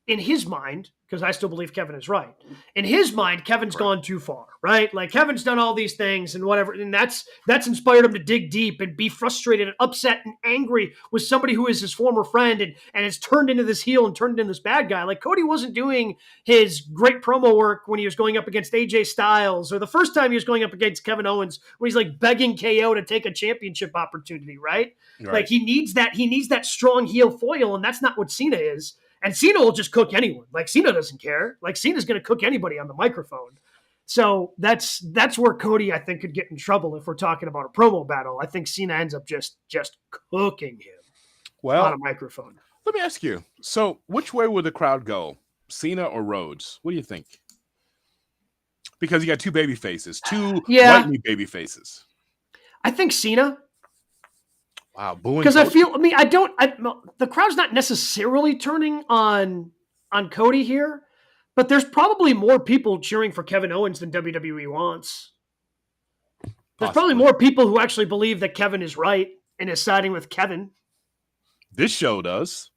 in his mind, because I still believe Kevin is right, in his mind, Kevin's gone too far, right? Like Kevin's done all these things and whatever, and that's inspired him to dig deep and be frustrated and upset and angry with somebody who is his former friend and has turned into this heel and turned into this bad guy. Like Cody wasn't doing his great promo work when he was going up against AJ Styles or the first time he was going up against Kevin Owens when he's like begging KO to take a championship opportunity, right? Like he needs that strong heel foil, and that's not what Cena is. And Cena will just cook anyone. Like Cena doesn't care. Like Cena's going to cook anybody on the microphone. So that's where Cody, I think, could get in trouble if we're talking about a promo battle. I think Cena ends up just cooking him on a microphone. Let me ask you. So which way would the crowd go? Cena or Rhodes? What do you think? Because you got two baby faces, white meat baby faces. I think Cena. Wow, booing. Because the crowd's not necessarily turning on Cody here, but there's probably more people cheering for Kevin Owens than WWE wants. There's probably more people who actually believe that Kevin is right and is siding with Kevin. This show does.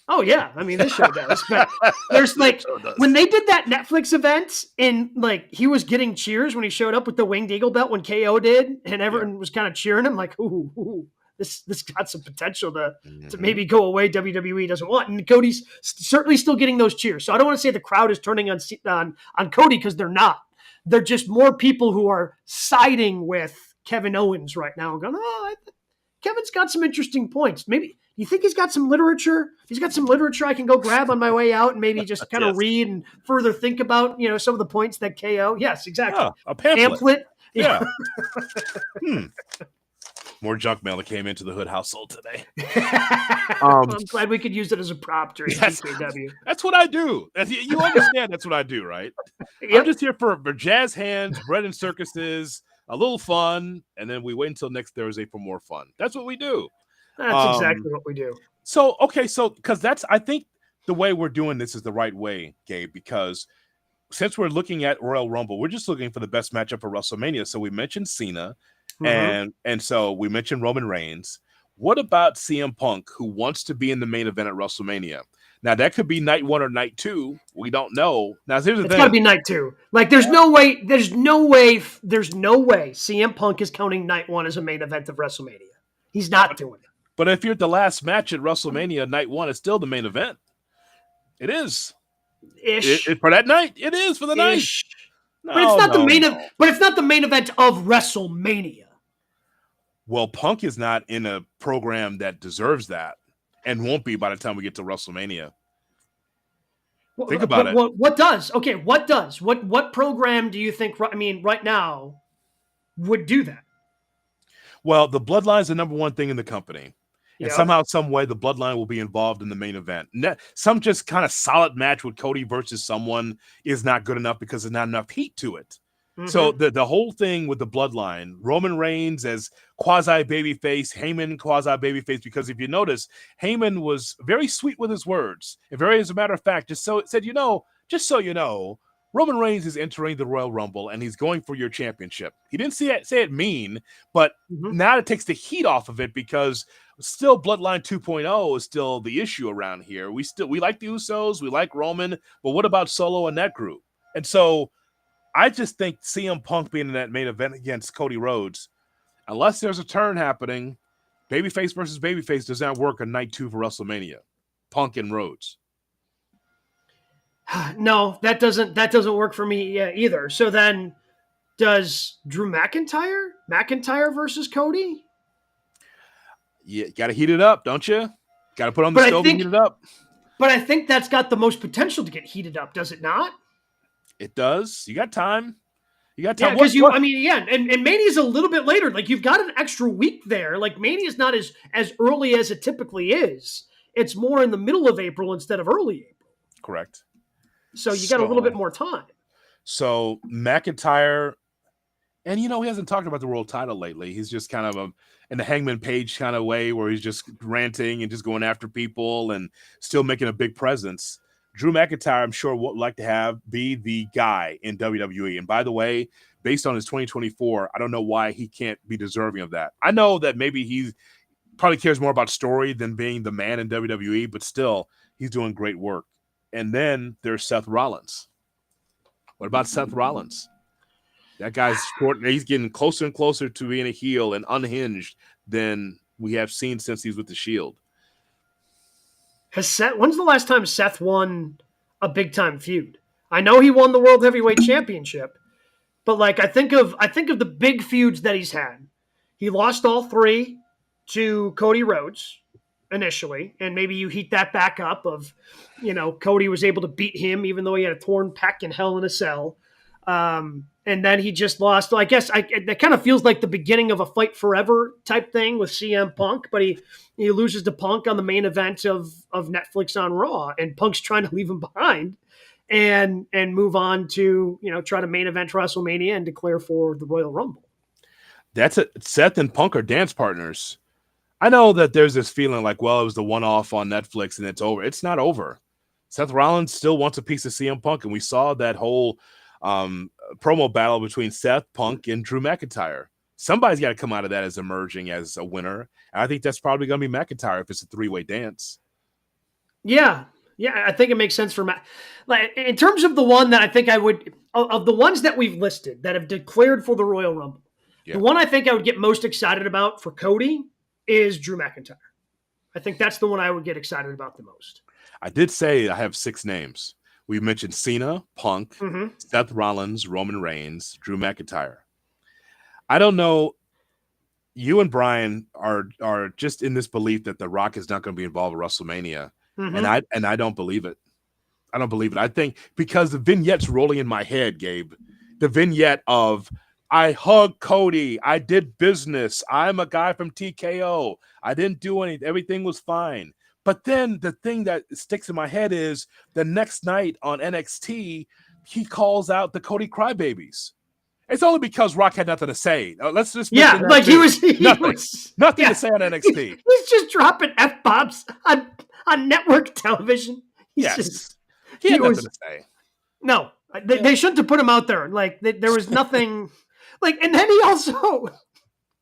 Oh yeah, I mean this show does. But there's like when they did that Netflix event and like he was getting cheers when he showed up with the Winged Eagle belt when KO did, and everyone was kind of cheering him like, ooh. This got some potential to maybe go away. WWE doesn't want, and Cody's certainly still getting those cheers. So I don't want to say the crowd is turning on Cody because they're not. They're just more people who are siding with Kevin Owens right now and going, Kevin's got some interesting points. Maybe you think he's got some literature? He's got some literature I can go grab on my way out and maybe just kind of read and further think about, some of the points that KO. Yes, exactly. Yeah, a pamphlet. Yeah. More junk mail that came into the Hood household today. I'm glad we could use it as a prop during GKW. That's what I do. You understand that's what I do, right? Yep. I'm just here for jazz hands, bread and circuses, a little fun, and then we wait until next Thursday for more fun. That's what we do. That's exactly what we do. So because I think the way we're doing this is the right way, Gabe, because since we're looking at Royal Rumble, we're just looking for the best matchup for WrestleMania. So we mentioned Cena. And so we mentioned Roman Reigns. What about CM Punk, who wants to be in the main event at WrestleMania? Now that could be night 1 or night 2. We don't know. Now here's the thing. It's gotta be night 2. Like there's no way CM Punk is counting night 1 as a main event of WrestleMania. He's not doing it. But if you're at the last match at WrestleMania, night 1 is still the main event. It is. Ish. For that night, it is for the night. No, but it's not the main event. But it's not the main event of WrestleMania. Well, Punk is not in a program that deserves that and won't be by the time we get to WrestleMania. Think about it. What does? Okay, what does? What program do you think, right now would do that? Well, the Bloodline is the number one thing in the company. And somehow, some way, the Bloodline will be involved in the main event. Some just kind of solid match with Cody versus someone is not good enough because there's not enough heat to it. So the whole thing with the Bloodline, Roman Reigns as quasi babyface, Heyman quasi babyface, because if you notice, Heyman was very sweet with his words. And as a matter of fact, just so you know, Roman Reigns is entering the Royal Rumble and he's going for your championship. He didn't say it mean, but now it takes the heat off of it because still Bloodline 2.0 is still the issue around here. We like the Usos, we like Roman, but what about Solo and that group? And so I just think CM Punk being in that main event against Cody Rhodes, unless there's a turn happening, babyface versus babyface does not work on night 2 for WrestleMania. Punk and Rhodes. No, that doesn't work for me either. So then does Drew McIntyre versus Cody? Yeah, got to heat it up, don't you? Got to put on the stove and heat it up. But I think that's got the most potential to get heated up, does it not? It does. You got time. Yeah, because and Mania's a little bit later. Like you've got an extra week there. Like Mania's not as early as it typically is. It's more in the middle of April instead of early April. Correct. So you got a little bit more time. So McIntyre, and he hasn't talked about the world title lately. He's just kind of in the Hangman Page kind of way where he's just ranting and just going after people and still making a big presence. Drew McIntyre, I'm sure, would like to be the guy in WWE. And by the way, based on his 2024, I don't know why he can't be deserving of that. I know that maybe he probably cares more about story than being the man in WWE, but still, he's doing great work. And then there's Seth Rollins. What about Seth Rollins? That guy's short. He's getting closer and closer to being a heel and unhinged than we have seen since he's with the Shield. When's the last time Seth won a big time feud? I know he won the World Heavyweight Championship, but like I think of the big feuds that he's had. He lost all 3 to Cody Rhodes initially, and maybe you heat that back up of, Cody was able to beat him even though he had a torn pec and Hell in a Cell. And then he just lost. I guess that kind of feels like the beginning of a fight forever type thing with CM Punk, but he loses to Punk on the main event of Netflix on Raw, and Punk's trying to leave him behind and move on to, try to main event WrestleMania and declare for the Royal Rumble. That's it. Seth and Punk are dance partners. I know that there's this feeling like, well, it was the one-off on Netflix and it's over. It's not over. Seth Rollins still wants a piece of CM Punk, and we saw that whole promo battle between Seth, Punk, and Drew McIntyre. Somebody's got to come out of that as emerging as a winner. And I think that's probably going to be McIntyre if it's a 3-way dance. Yeah, I think it makes sense for Matt. Like, in terms of the one that I think I would, of the ones that we've listed that have declared for the Royal Rumble, the one I think I would get most excited about for Cody is Drew McIntyre. I think that's the one I would get excited about the most. I did say I have 6 names. We mentioned Cena, Punk, Seth Rollins, Roman Reigns, Drew McIntyre. I don't know. You and Brian are just in this belief that The Rock is not going to be involved with WrestleMania, and I don't believe it. I don't believe it. I think because the vignette's rolling in my head, Gabe. The vignette of I hugged Cody. I did business. I'm a guy from TKO. I didn't do anything. Everything was fine. But then the thing that sticks in my head is the next night on NXT, he calls out the Cody Crybabies. It's only because Rock had nothing to say. Let's just like he was nothing to say on NXT. He's just dropping F-bombs on network television. He had nothing to say. No, they shouldn't have put him out there. Like there was nothing. Like, and then he also,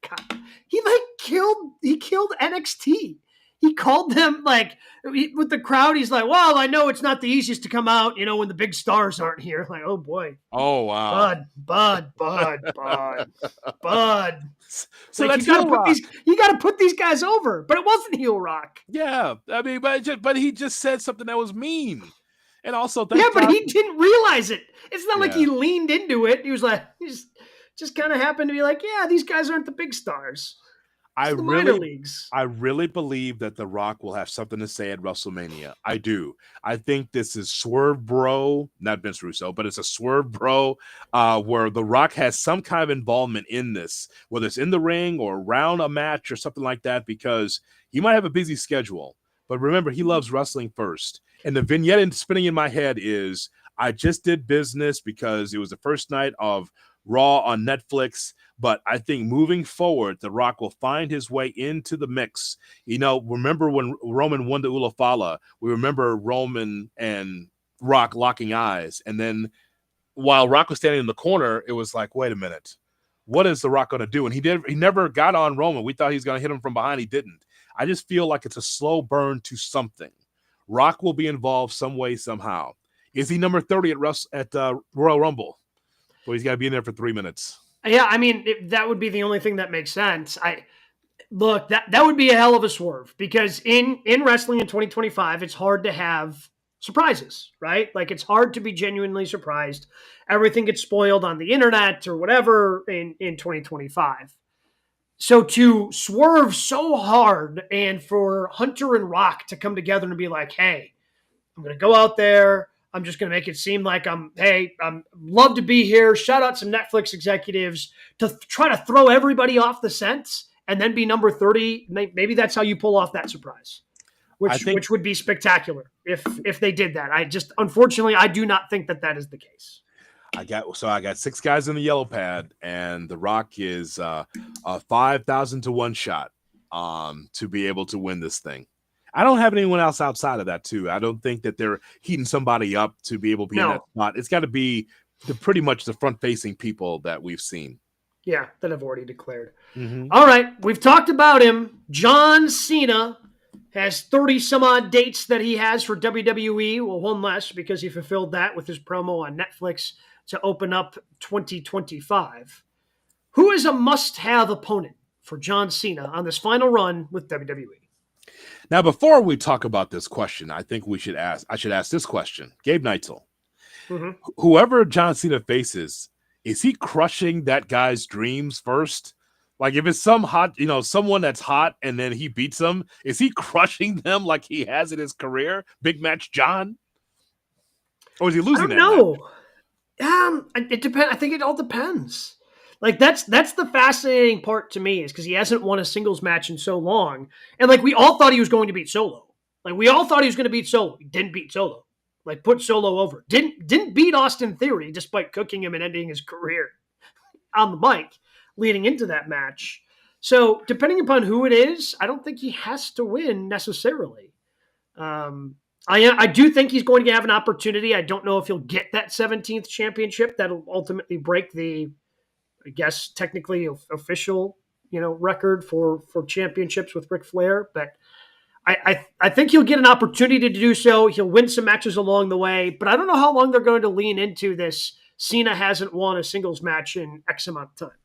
God, he killed NXT. He called them with the crowd. He's like, well, I know it's not the easiest to come out, when the big stars aren't here. Like, oh boy. Oh, wow. Bud. So like, that's you got to put these guys over, but it wasn't heel Rock. Yeah. I mean, but he just said something that was mean. And also, but he didn't realize it. It's not like he leaned into it. He was like, just kind of happened to be like, yeah, these guys aren't the big stars. I really believe that The Rock will have something to say at WrestleMania. I do. I think this is Swerve Bro, not Vince Russo, but it's a Swerve Bro where The Rock has some kind of involvement in this, whether it's in the ring or around a match or something like that, because he might have a busy schedule. But remember, he loves wrestling first. And the vignette spinning in my head is, I just did business because it was the first night of Raw on Netflix. But I think moving forward, The Rock will find his way into the mix. Remember when Roman won the Ulafala? We remember Roman and Rock locking eyes. And then while Rock was standing in the corner, it was like, wait a minute. What is The Rock going to do? And he never got on Roman. We thought he was going to hit him from behind. He didn't. I just feel like it's a slow burn to something. Rock will be involved some way, somehow. Is he number 30 at Royal Rumble? Well, he's got to be in there for 3 minutes. Yeah, I mean, that would be the only thing that makes sense. Look, that would be a hell of a swerve, because in wrestling in 2025, it's hard to have surprises, right? Like, it's hard to be genuinely surprised. Everything gets spoiled on the internet or whatever in 2025. So to swerve so hard and for Hunter and Rock to come together and be like, hey, I'm going to go out there. I'm just going to make it seem like I'm love to be here. Shout out some Netflix executives to try to throw everybody off the scent and then be number 30. Maybe that's how you pull off that surprise, which would be spectacular if they did that. Unfortunately, I do not think that is the case. I got 6 guys in the yellow pad, and The Rock is a 5,000 to 1 shot to be able to win this thing. I don't have anyone else outside of that too. I don't think that they're heating somebody up to be able to be in that spot. It's got to be pretty much the front-facing people that we've seen. Yeah, that have already declared. Mm-hmm. All right, we've talked about him. John Cena has 30-some-odd dates that he has for WWE. Well, one less because he fulfilled that with his promo on Netflix to open up 2025. Who is a must-have opponent for John Cena on this final run with WWE? Now, before we talk about this question, I think I should ask this question. Gabe Neitzel, whoever John Cena faces, is he crushing that guy's dreams first? Like if it's someone that's hot and then he beats them, is he crushing them like he has in his career? Big match John? Or is he losing that? I don't know. It depends. I think it all depends. Like that's the fascinating part to me is because he hasn't won a singles match in so long. And like we all thought he was going to beat Solo. Like we all thought he was going to beat Solo. He didn't beat Solo. Like put Solo over. Didn't beat Austin Theory despite cooking him and ending his career on the mic leading into that match. So depending upon who it is, I don't think he has to win necessarily. I do think he's going to have an opportunity. I don't know if he'll get that 17th championship that'll ultimately break the, I guess, technically official, record for championships with Ric Flair. But I think he'll get an opportunity to do so. He'll win some matches along the way. But I don't know how long they're going to lean into this. Cena hasn't won a singles match in X amount of time.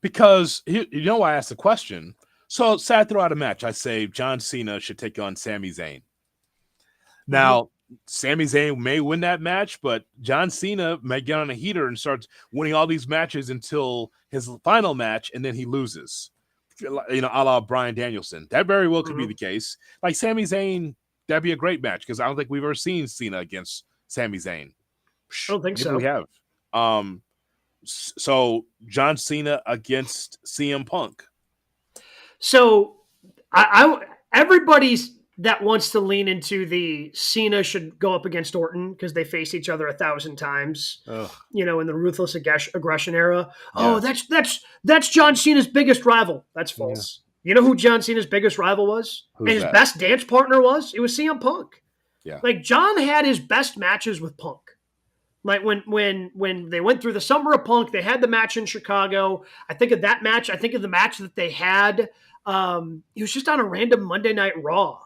Because, I asked the question. So, say I throw out a match. I say John Cena should take on Sami Zayn. Now, Sami Zayn may win that match, but John Cena may get on a heater and starts winning all these matches until his final match, and then he loses. A la Bryan Danielson. That very well could be the case. Like Sami Zayn, that'd be a great match because I don't think we've ever seen Cena against Sami Zayn. I don't think so. We have. So John Cena against CM Punk. So everybody's that wants to lean into the Cena should go up against Orton because they faced each other 1,000 times, in the ruthless aggression era. Yeah. Oh, that's John Cena's biggest rival. That's false. Yeah. You know who John Cena's biggest rival was? Who's and his that? Best dance partner was? It was CM Punk. Yeah. Like John had his best matches with Punk. Like when they went through the summer of Punk, they had the match in Chicago. I think of that match. I think of the match that they had. It was just on a random Monday Night Raw.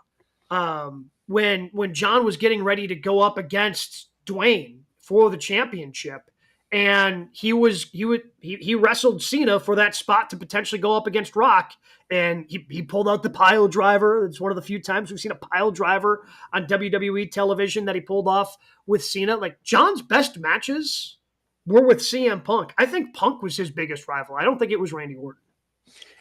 When John was getting ready to go up against Dwayne for the championship, and he wrestled Cena for that spot to potentially go up against Rock, and he pulled out the pile driver. It's one of the few times we've seen a pile driver on WWE television that he pulled off with Cena. Like John's best matches were with CM Punk. I think Punk was his biggest rival. I don't think it was Randy Orton.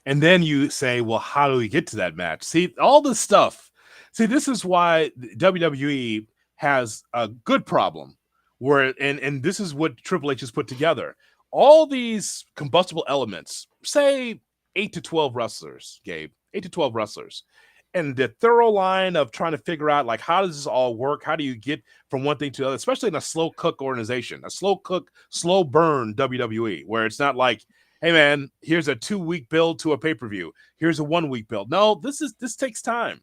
And then you say, well, how do we get to that match? See, all this stuff. See, this is why WWE has a good problem where, and this is what Triple H has put together. All these combustible elements, say 8 to 12 wrestlers, Gabe, 8 to 12 wrestlers. And the thorough line of trying to figure out, like, how does this all work? How do you get from one thing to the other, especially in a slow cook organization, a slow cook, slow burn WWE, where it's not like, hey, man, here's a 2-week build to a pay-per-view. Here's a 1-week build. No, this takes time.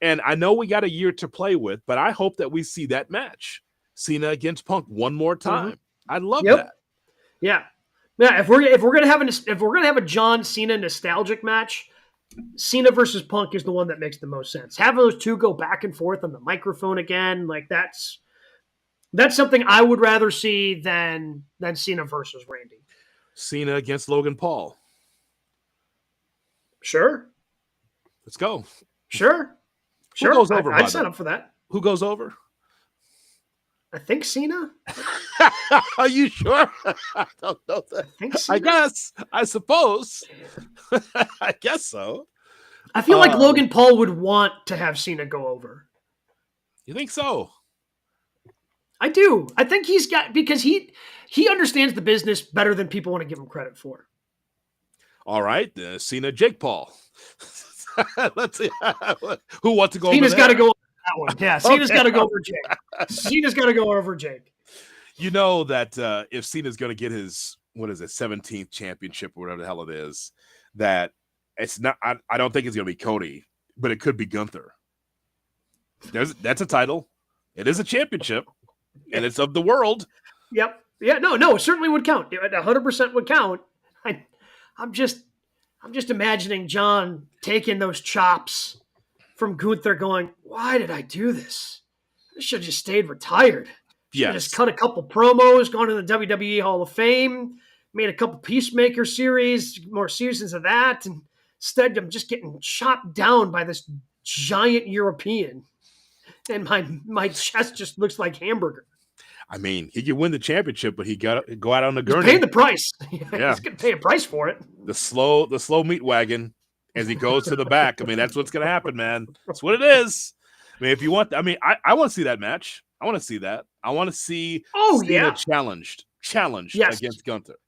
And I know we got a year to play with, but I hope that we see that match, Cena against Punk, one more time. I'd love that. Yeah. If we're gonna have a John Cena nostalgic match, Cena versus Punk is the one that makes the most sense. Have those two go back and forth on the microphone again, like that's something I would rather see than Cena versus Randy. Cena against Logan Paul. Sure. Let's go. Sure. Who goes over? I'd sign up for that. Who goes over? I think Cena. Are you sure? I don't know that. I guess. I suppose. I guess so. I feel like Logan Paul would want to have Cena go over. You think so? I do. I think he's got, because he understands the business better than people want to give him credit for. All right, Cena, Jake Paul. Let's see who wants to go. Cena's got to go over that one. Yeah, Cena's got to go over Jake. Cena's got to go over Jake. You know that if Cena's going to get his, 17th championship or whatever the hell it is, that it's not. I don't think it's going to be Cody, but it could be Gunther. That's a title. It is a championship, and it's of the world. Yep. Yeah. No. It certainly would count. It 100% would count. I'm just imagining John taking those chops from Gunther, going, "Why did I do this? I should have just stayed retired. Should have just cut a couple promos, gone to the WWE Hall of Fame, made a couple Peacemaker series, more seasons of that, and instead I'm just getting chopped down by this giant European, and my chest just looks like hamburger." I mean, he could win the championship, but he got to go out on the gurney. He's paying the price. Yeah. He's going to pay a price for it. The slow meat wagon as he goes to the back. I mean, that's what's going to happen, man. That's what it is. I mean, if you want, I want to see that match. I want to see that. I want to see Cena challenged against Gunther.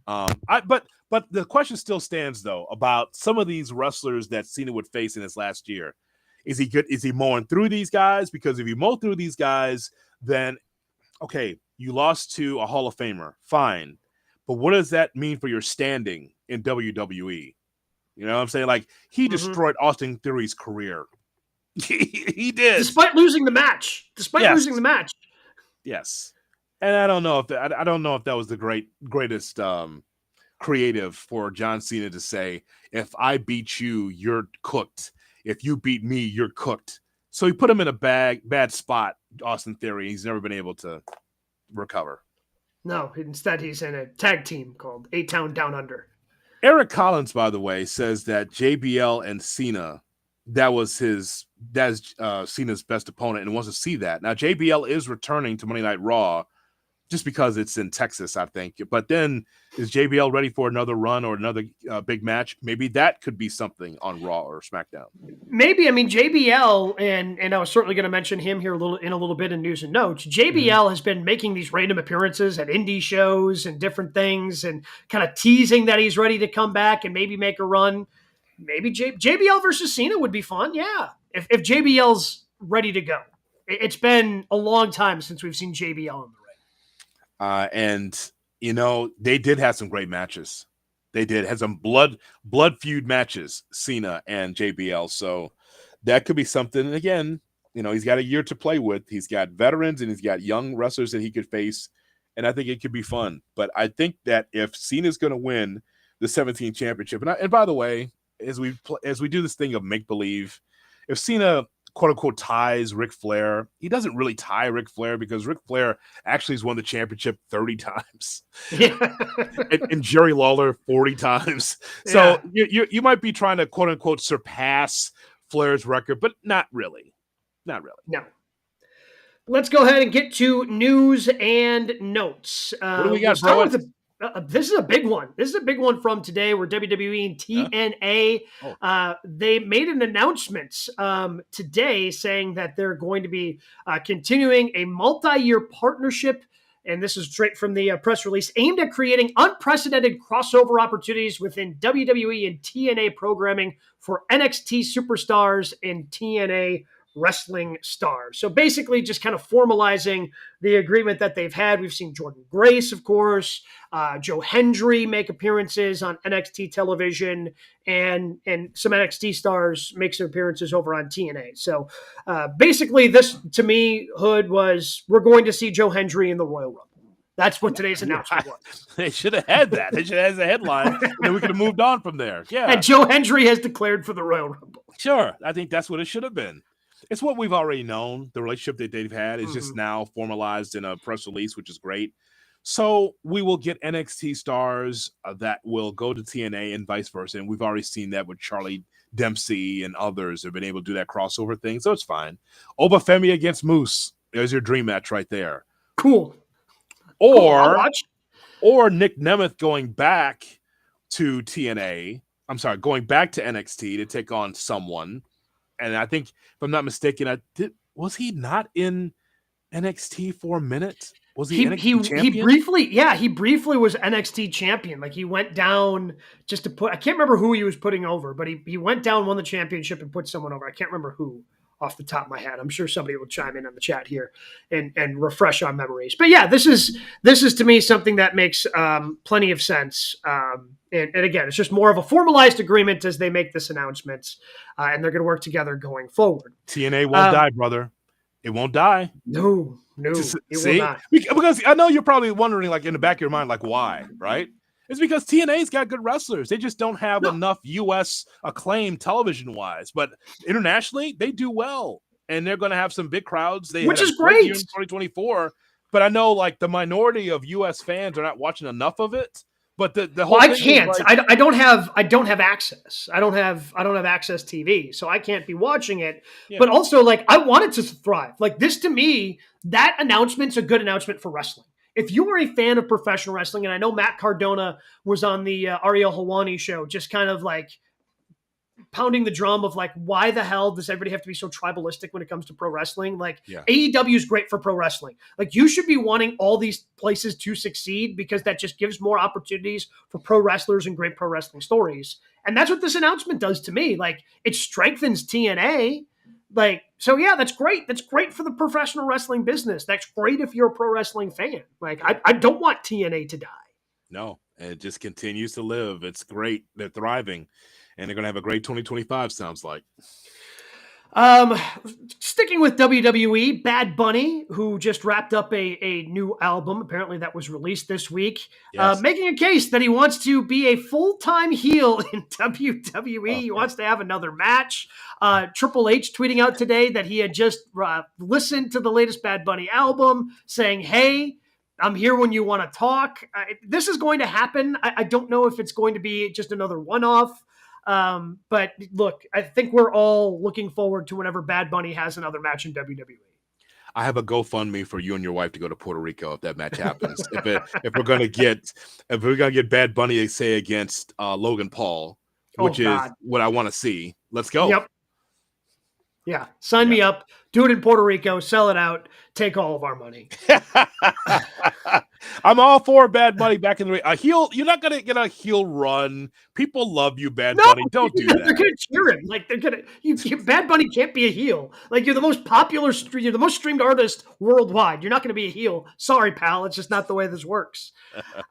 But the question still stands though about some of these wrestlers that Cena would face in his last year. Is he good? Is he mowing through these guys? Because if you mow through these guys, then okay, you lost to a Hall of Famer, fine. But what does that mean for your standing in WWE? You know what I'm saying? Like, he destroyed Austin Theory's career. He did. Despite losing the match. Yes. And I don't know if that was the greatest creative for John Cena to say, if I beat you, you're cooked. If you beat me, you're cooked. So he put him in a bad spot, Austin Theory. He's never been able to recover. No, instead he's in a tag team called A-Town Down Under. Eric Collins, by the way, says that JBL and Cena, that's Cena's best opponent, and wants to see that. Now, JBL is returning to Monday Night Raw just because it's in Texas, I think. But then, is JBL ready for another run or another big match? Maybe that could be something on Raw or SmackDown. Maybe. I mean, JBL, and I was certainly going to mention him here in a little bit in news and notes. JBL has been making these random appearances at indie shows and different things, and kind of teasing that he's ready to come back and maybe make a run. Maybe JBL versus Cena would be fun. Yeah, if JBL's ready to go. It's been a long time since we've seen JBL in the ring. And you know, they did have some great matches. They did have some blood feud matches, Cena and JBL. So that could be something. And again, you know, he's got a year to play with. He's got veterans and he's got young wrestlers that he could face. And I think it could be fun. But I think that if Cena's going to win the 17th championship, and by the way, as we do this thing of make believe, if Cena quote unquote ties Ric Flair, he doesn't really tie Ric Flair because Ric Flair actually has won the championship 30 times. Yeah. and Jerry Lawler 40 times. So you might be trying to quote unquote surpass Flair's record, but not really. No. Let's go ahead and get to news and notes. What do we got, bro? This is a big one. This is a big one from today where WWE and TNA, they made an announcement today saying that they're going to be continuing a multi-year partnership, and this is straight from the press release, aimed at creating unprecedented crossover opportunities within WWE and TNA programming for NXT superstars and TNA wrestling stars. So basically just kind of formalizing the agreement that they've had. We've seen Jordan Grace, of course, Joe Hendry make appearances on NXT television, and some NXT stars make some appearances over on TNA. So basically this, to me, Hood, was we're going to see Joe Hendry in the Royal Rumble. That's what today's announcement was. They should have had that. They should have had a headline, and then we could have moved on from there. Yeah. And Joe Hendry has declared for the Royal Rumble. Sure. I think that's what it should have been. It's what we've already known. The relationship that they've had is just now formalized in a press release, which is great. So we will get NXT stars that will go to TNA and vice versa. And we've already seen that with Charlie Dempsey and others have been able to do that crossover thing. So it's fine. Obafemi against Moose. There's your dream match right there. Cool. Or Nick Nemeth going back to TNA. I'm sorry, going back to NXT to take on someone. And I think, if I'm not mistaken, was he not in NXT for a minute? Was he NXT champion? He briefly was NXT champion. Like, he went down I can't remember who he was putting over, but he went down, won the championship, and put someone over. I can't remember who off the top of my head. I'm sure somebody will chime in on the chat here and refresh our memories. But yeah, this is to me something that makes plenty of sense. And again, it's just more of a formalized agreement as they make this announcement, and they're going to work together going forward. TNA won't die, brother. It won't die. No, it will not. Because I know you're probably wondering, like in the back of your mind, like why, right? It's because TNA's got good wrestlers. They just don't have enough U.S. acclaim television-wise. But internationally, they do well. And they're going to have some big crowds. Which is great. In 2024. But I know like the minority of U.S. fans are not watching enough of it. But the whole I can't. Like, I don't have access. I don't have access TV, so I can't be watching it. Yeah. But also, like, I want it to thrive. Like this, to me, that announcement's a good announcement for wrestling. If you are a fan of professional wrestling, and I know Matt Cardona was on the Ariel Helwani show, just kind of like pounding the drum of like, why the hell does everybody have to be so tribalistic when it comes to pro wrestling? Like AEW is great for pro wrestling. Like you should be wanting all these places to succeed because that just gives more opportunities for pro wrestlers and great pro wrestling stories. And that's what this announcement does to me. Like it strengthens TNA. Like, so yeah, that's great. That's great for the professional wrestling business. That's great if you're a pro wrestling fan. Like I don't want TNA to die. No, it just continues to live. It's great. They're thriving. And they're going to have a great 2025, sounds like. Sticking with WWE, Bad Bunny, who just wrapped up a new album, apparently that was released this week, making a case that he wants to be a full-time heel in WWE. He wants to have another match. Triple H tweeting out today that he had just listened to the latest Bad Bunny album, saying, hey, I'm here when you want to talk. This is going to happen. I don't know if it's going to be just another one-off. But look, I think we're all looking forward to whenever Bad Bunny has another match in WWE. I have a GoFundMe for you and your wife to go to Puerto Rico if that match happens. if we're gonna get Bad Bunny, say, against Logan Paul, which is what I want to see. Let's go. Yep. Yeah, sign me up. Do it in Puerto Rico. Sell it out. Take all of our money. I'm all for Bad Bunny back in the ring. A heel, you're not gonna get a heel run. People love you, Bad Bunny. Don't do that. They're gonna cheer him. Like they're gonna. Bad Bunny can't be a heel. Like you're the most popular. You're the most streamed artist worldwide. You're not gonna be a heel. Sorry, pal. It's just not the way this works.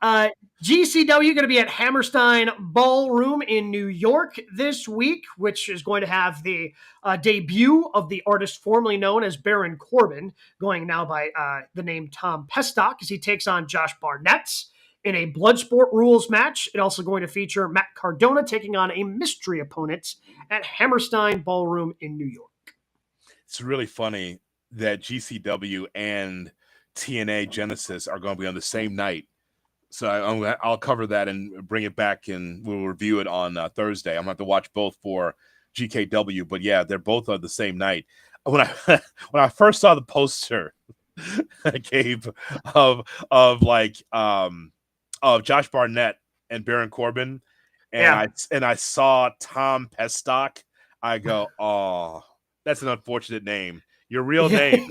GCW going to be at Hammerstein Ballroom in New York this week, which is going to have the debut of the artist formerly known as Baron Corbin, going now by the name Tom Pestock, as he takes on Josh Barnett in a Bloodsport rules match. It's also going to feature Matt Cardona taking on a mystery opponent at Hammerstein Ballroom in New York. It's really funny that GCW and TNA Genesis are going to be on the same night. So I'll cover that and bring it back, and we'll review it on Thursday. I'm going to have to watch both for GKW, but yeah, they're both on the same night. When I first saw the poster, Gabe, of Josh Barnett and Baron Corbin, and I saw Tom Pestock, I go, oh, that's an unfortunate name. Your real name,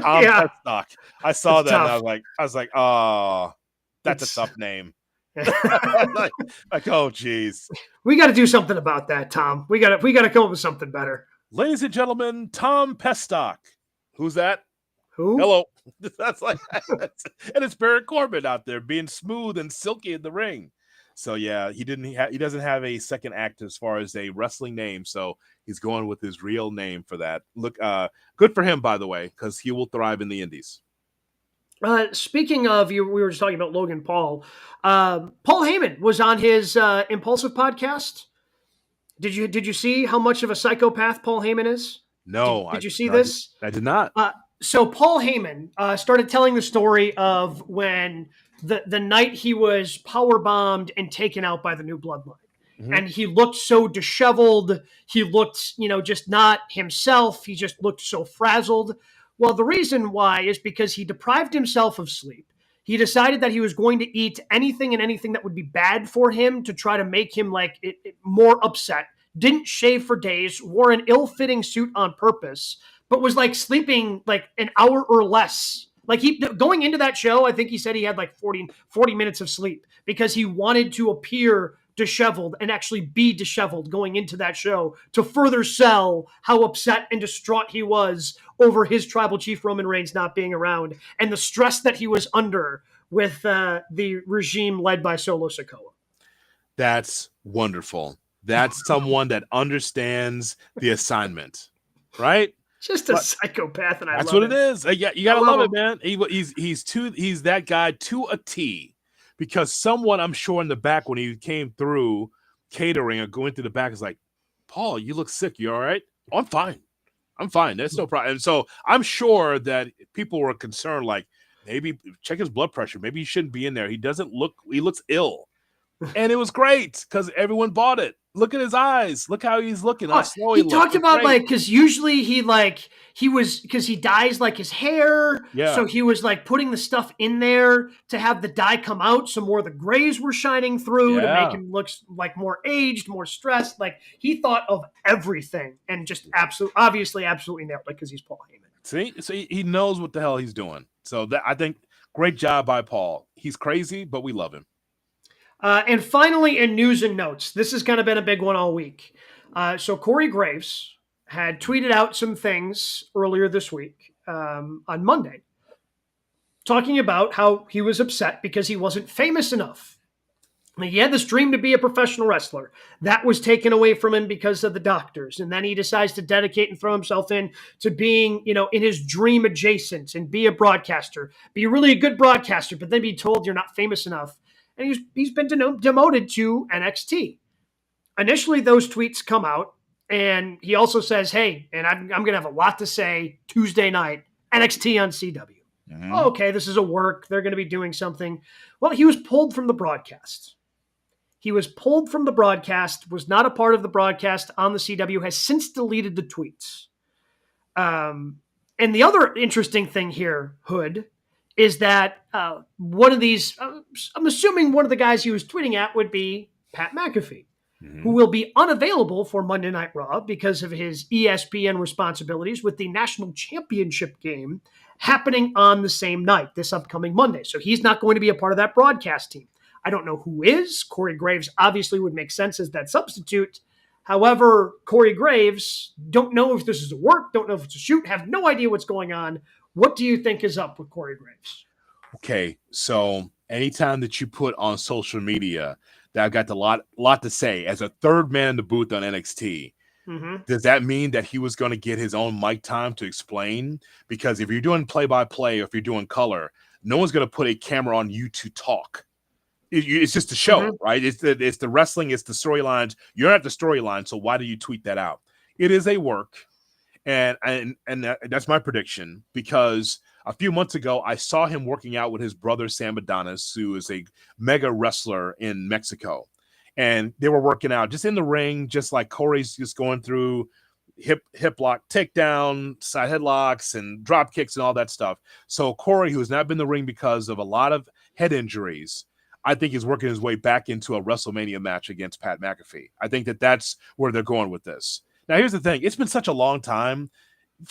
Tom Pestock. I saw that, and I was like, oh. That's a tough name. like, oh, geez. We got to do something about that, Tom. We got to come up with something better. Ladies and gentlemen, Tom Pestock. Who's that? Who? Hello. That's like, and it's Baron Corbin out there being smooth and silky in the ring. So yeah, he doesn't have a second act as far as a wrestling name, so he's going with his real name for that. Look, good for him, by the way, because he will thrive in the Indies. Speaking of, we were just talking about Logan Paul. Paul Heyman was on his Impulsive podcast. Did you see how much of a psychopath Paul Heyman is? No. Did you see this? I did not. So Paul Heyman started telling the story of when the night he was power bombed and taken out by the New Bloodline. Mm-hmm. And he looked so disheveled. He looked, just not himself. He just looked so frazzled. Well, the reason why is because he deprived himself of sleep. He decided that he was going to eat anything and anything that would be bad for him to try to make him more upset. Didn't shave for days, wore an ill-fitting suit on purpose, but was sleeping an hour or less. Going into that show, I think he said he had 40 minutes of sleep because he wanted to appear disheveled and actually be disheveled going into that show to further sell how upset and distraught he was over his tribal chief Roman Reigns not being around and the stress that he was under with the regime led by Solo Sikoa. That's wonderful. That's someone that understands the assignment, right? Just a psychopath, and that's what it is. Yeah, you gotta love it, man. He's that guy to a T, because someone, I'm sure, in the back when he came through catering or going through the back is like, Paul, you look sick. You all right? Oh, I'm fine. That's no problem. And so I'm sure that people were concerned, like, maybe check his blood pressure. Maybe he shouldn't be in there. He looks ill. And it was great because everyone bought it. Look at his eyes. Look how he's looking. How slow he talked about great. Because usually because he dyes like his hair. Yeah. So he was like putting the stuff in there to have the dye come out. So more of the grays were shining through to make him look like more aged, more stressed. Like he thought of everything and just obviously nailed it because he's Paul Heyman. See, so he knows what the hell he's doing. So I think great job by Paul. He's crazy, but we love him. And finally, in news and notes, this has kind of been a big one all week. So Corey Graves had tweeted out some things earlier this week on Monday, talking about how he was upset because he wasn't famous enough. I mean, he had this dream to be a professional wrestler. That was taken away from him because of the doctors. And then he decides to dedicate and throw himself in to being, in his dream adjacent and be a broadcaster, be really a good broadcaster, but then be told you're not famous enough. And he's been demoted to NXT. Initially, those tweets come out, and he also says, hey, and I'm going to have a lot to say Tuesday night, NXT on CW. Mm-hmm. Oh, okay, this is a work. They're going to be doing something. Well, he was pulled from the broadcast. Was not a part of the broadcast on the CW, has since deleted the tweets. And the other interesting thing here, Hood, is that one of these, I'm assuming one of the guys he was tweeting at would be Pat McAfee, who will be unavailable for Monday Night Raw because of his ESPN responsibilities with the national championship game happening on the same night, this upcoming Monday. So he's not going to be a part of that broadcast team. I don't know who is. Corey Graves obviously would make sense as that substitute. However, Corey Graves, don't know if this is a work, don't know if it's a shoot, have no idea what's going on. What do you think is up with Corey Graves? Okay, so anytime that you put on social media that I've got a lot to say as a third man in the booth on NXT, does that mean that he was going to get his own mic time to explain? Because if you're doing play-by-play or if you're doing color, no one's going to put a camera on you to talk. It's just a show, right? It's the wrestling, it's the storylines. You're not the storyline, so why do you tweet that out? It is a work. And that's my prediction, because a few months ago, I saw him working out with his brother, Sam Adonis, who is a mega wrestler in Mexico. And they were working out just in the ring, just like Corey's just going through hip lock, takedown, side headlocks, and drop kicks and all that stuff. So Corey, who has not been in the ring because of a lot of head injuries, I think he's working his way back into a WrestleMania match against Pat McAfee. I think that's where they're going with this. Now, here's the thing. It's been such a long time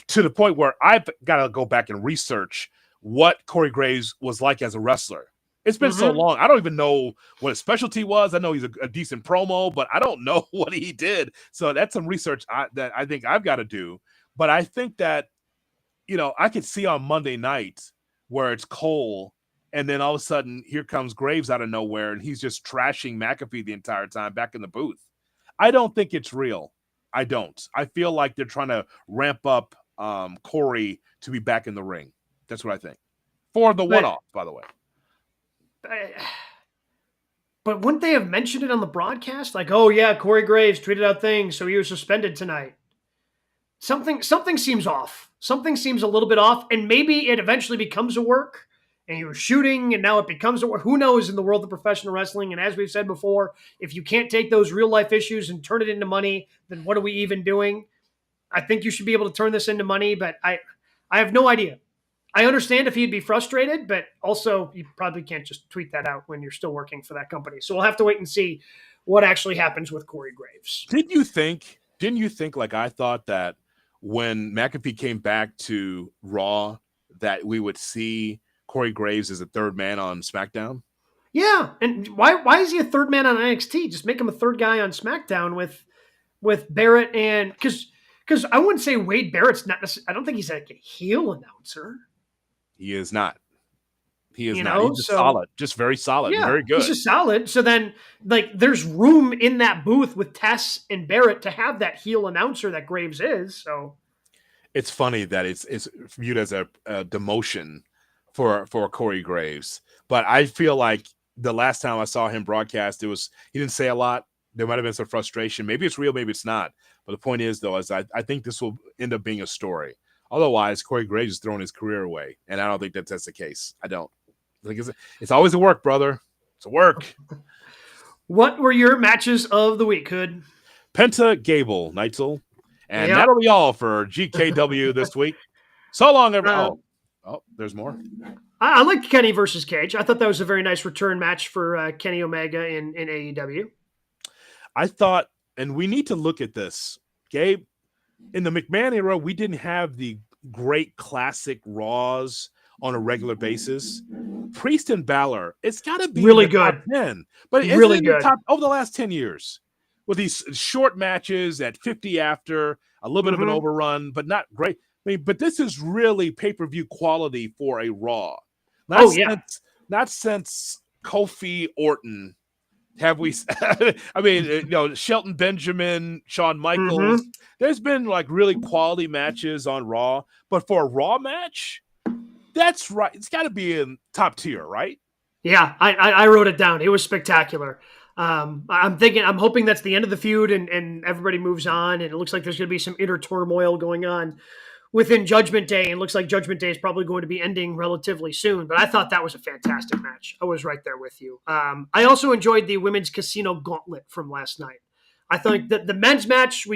to the point where I've got to go back and research what Corey Graves was like as a wrestler. It's been so long. I don't even know what his specialty was. I know he's a decent promo, but I don't know what he did. So that's some research that I think I've got to do. But I think that, I could see on Monday night where it's Cole, and then all of a sudden here comes Graves out of nowhere, and he's just trashing McAfee the entire time back in the booth. I don't think it's real. I don't. I feel like they're trying to ramp up Corey to be back in the ring. That's what I think. For the one-off, by the way. But wouldn't they have mentioned it on the broadcast? Like, oh yeah, Corey Graves tweeted out things, so he was suspended tonight. Something seems off. Something seems a little bit off, and maybe it eventually becomes a work, and he was shooting, and now it becomes a work. Who knows in the world of professional wrestling? And as we've said before, if you can't take those real-life issues and turn it into money, then what are we even doing? I think you should be able to turn this into money, but I have no idea. I understand if he'd be frustrated, but also you probably can't just tweet that out when you're still working for that company. So we'll have to wait and see what actually happens with Corey Graves. Didn't you think like I thought that when McAfee came back to Raw that we would see Corey Graves as a third man on SmackDown? Yeah, and why is he a third man on NXT? Just make him a third guy on SmackDown with Barrett and because I wouldn't say Wade Barrett's not. I don't think he's like a heel announcer. He is not. He is You not. know, He's just so solid, just very solid and yeah, very he's good. just solid. So then, like, there's room in that booth with Tess and Barrett to have that heel announcer that Graves is. So It's funny that it's viewed as a demotion for Corey Graves, but I feel like the last time I saw him broadcast, he didn't say a lot. There might have been some frustration. Maybe it's real, maybe it's not. But the point is, though, is I think this will end up being a story. Otherwise, Corey Graves is throwing his career away, and I don't think that's the case. I don't. I think it's always a work, brother. It's a work. what were your matches of the week, Hood? Penta, Gable, Neitzel, and Yep. that'll be all for GKW this week. So long, everyone. There's more. I like Kenny versus Cage. I thought that was a very nice return match for Kenny Omega in AEW. I thought, and we need to look at this, Gabe. In the McMahon era, we didn't have the great classic Raws on a regular basis. Priest and Balor, it's got to be really in the good. top 10, but it's really in good the top over the last 10 years with these short matches at 50 after, a little bit of an overrun, but not great. I mean, but this is really pay-per-view quality for a Raw. Not since Kofi Orton have we. I mean, Shelton Benjamin, Shawn Michaels. There's been like really quality matches on Raw, but for a Raw match, that's right. It's got to be in top tier, right? Yeah, I wrote it down. It was spectacular. I'm hoping that's the end of the feud and everybody moves on, and it looks like there's going to be some inner turmoil going on within Judgment Day, and it looks like Judgment Day is probably going to be ending relatively soon. But I thought that was a fantastic match. I was right there with you. I also enjoyed the women's casino gauntlet from last night. I thought that the men's match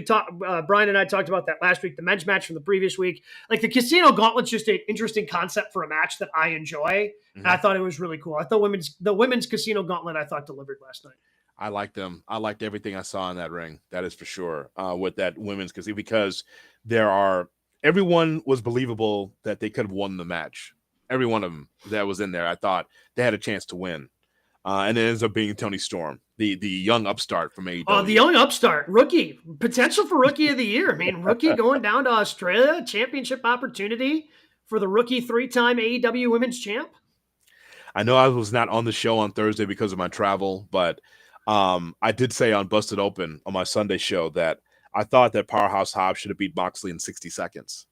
Brian and I talked about that last week. The men's match from the previous week, like the casino gauntlet's just an interesting concept for a match that I enjoy, and I thought it was really cool. I thought the women's casino gauntlet I thought delivered last night. I liked them. I liked everything I saw in that ring. That is for sure. With that women's casino, because everyone was believable that they could have won the match. Every one of them that was in there, I thought they had a chance to win. And it ends up being Tony Storm, the young upstart from AEW. Oh, the young upstart, rookie, potential for rookie of the year. I mean, rookie going down to Australia, championship opportunity for the rookie 3-time AEW women's champ. I know I was not on the show on Thursday because of my travel, but I did say on Busted Open on my Sunday show that I thought that Powerhouse Hobbs should have beat Moxley in 60 seconds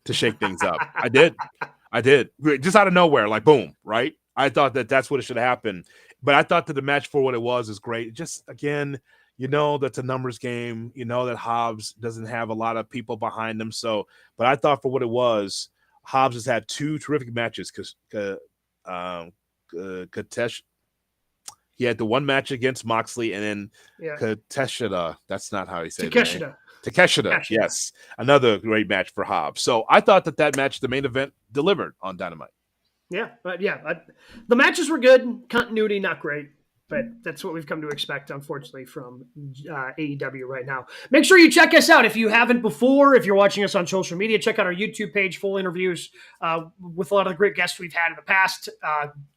to shake things up. I did. Just out of nowhere, like boom, right? I thought that's what it should have happened. But I thought that the match for what it was is great. Just, again, that's a numbers game. That Hobbs doesn't have a lot of people behind him. But I thought for what it was, Hobbs has had two terrific matches. Katesh, he had the one match against Moxley, and then Takeshita. That's not how he said it. Takeshita, yes. Another great match for Hobbs. So I thought that match, the main event, delivered on Dynamite. Yeah, but the matches were good. Continuity, not great. But that's what we've come to expect, unfortunately, from AEW right now. Make sure you check us out if you haven't before. If you're watching us on social media, check out our YouTube page, full interviews with a lot of the great guests we've had in the past.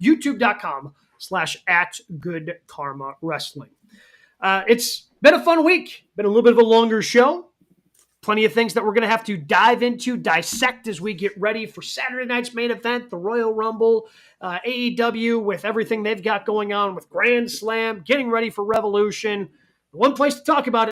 YouTube.com/@GoodKarmaWrestling. It's been a fun week. Been a little bit of a longer show. Plenty of things that we're going to have to dive into, dissect as we get ready for Saturday night's main event, the Royal Rumble, AEW with everything they've got going on with Grand Slam, getting ready for Revolution. The one place to talk about it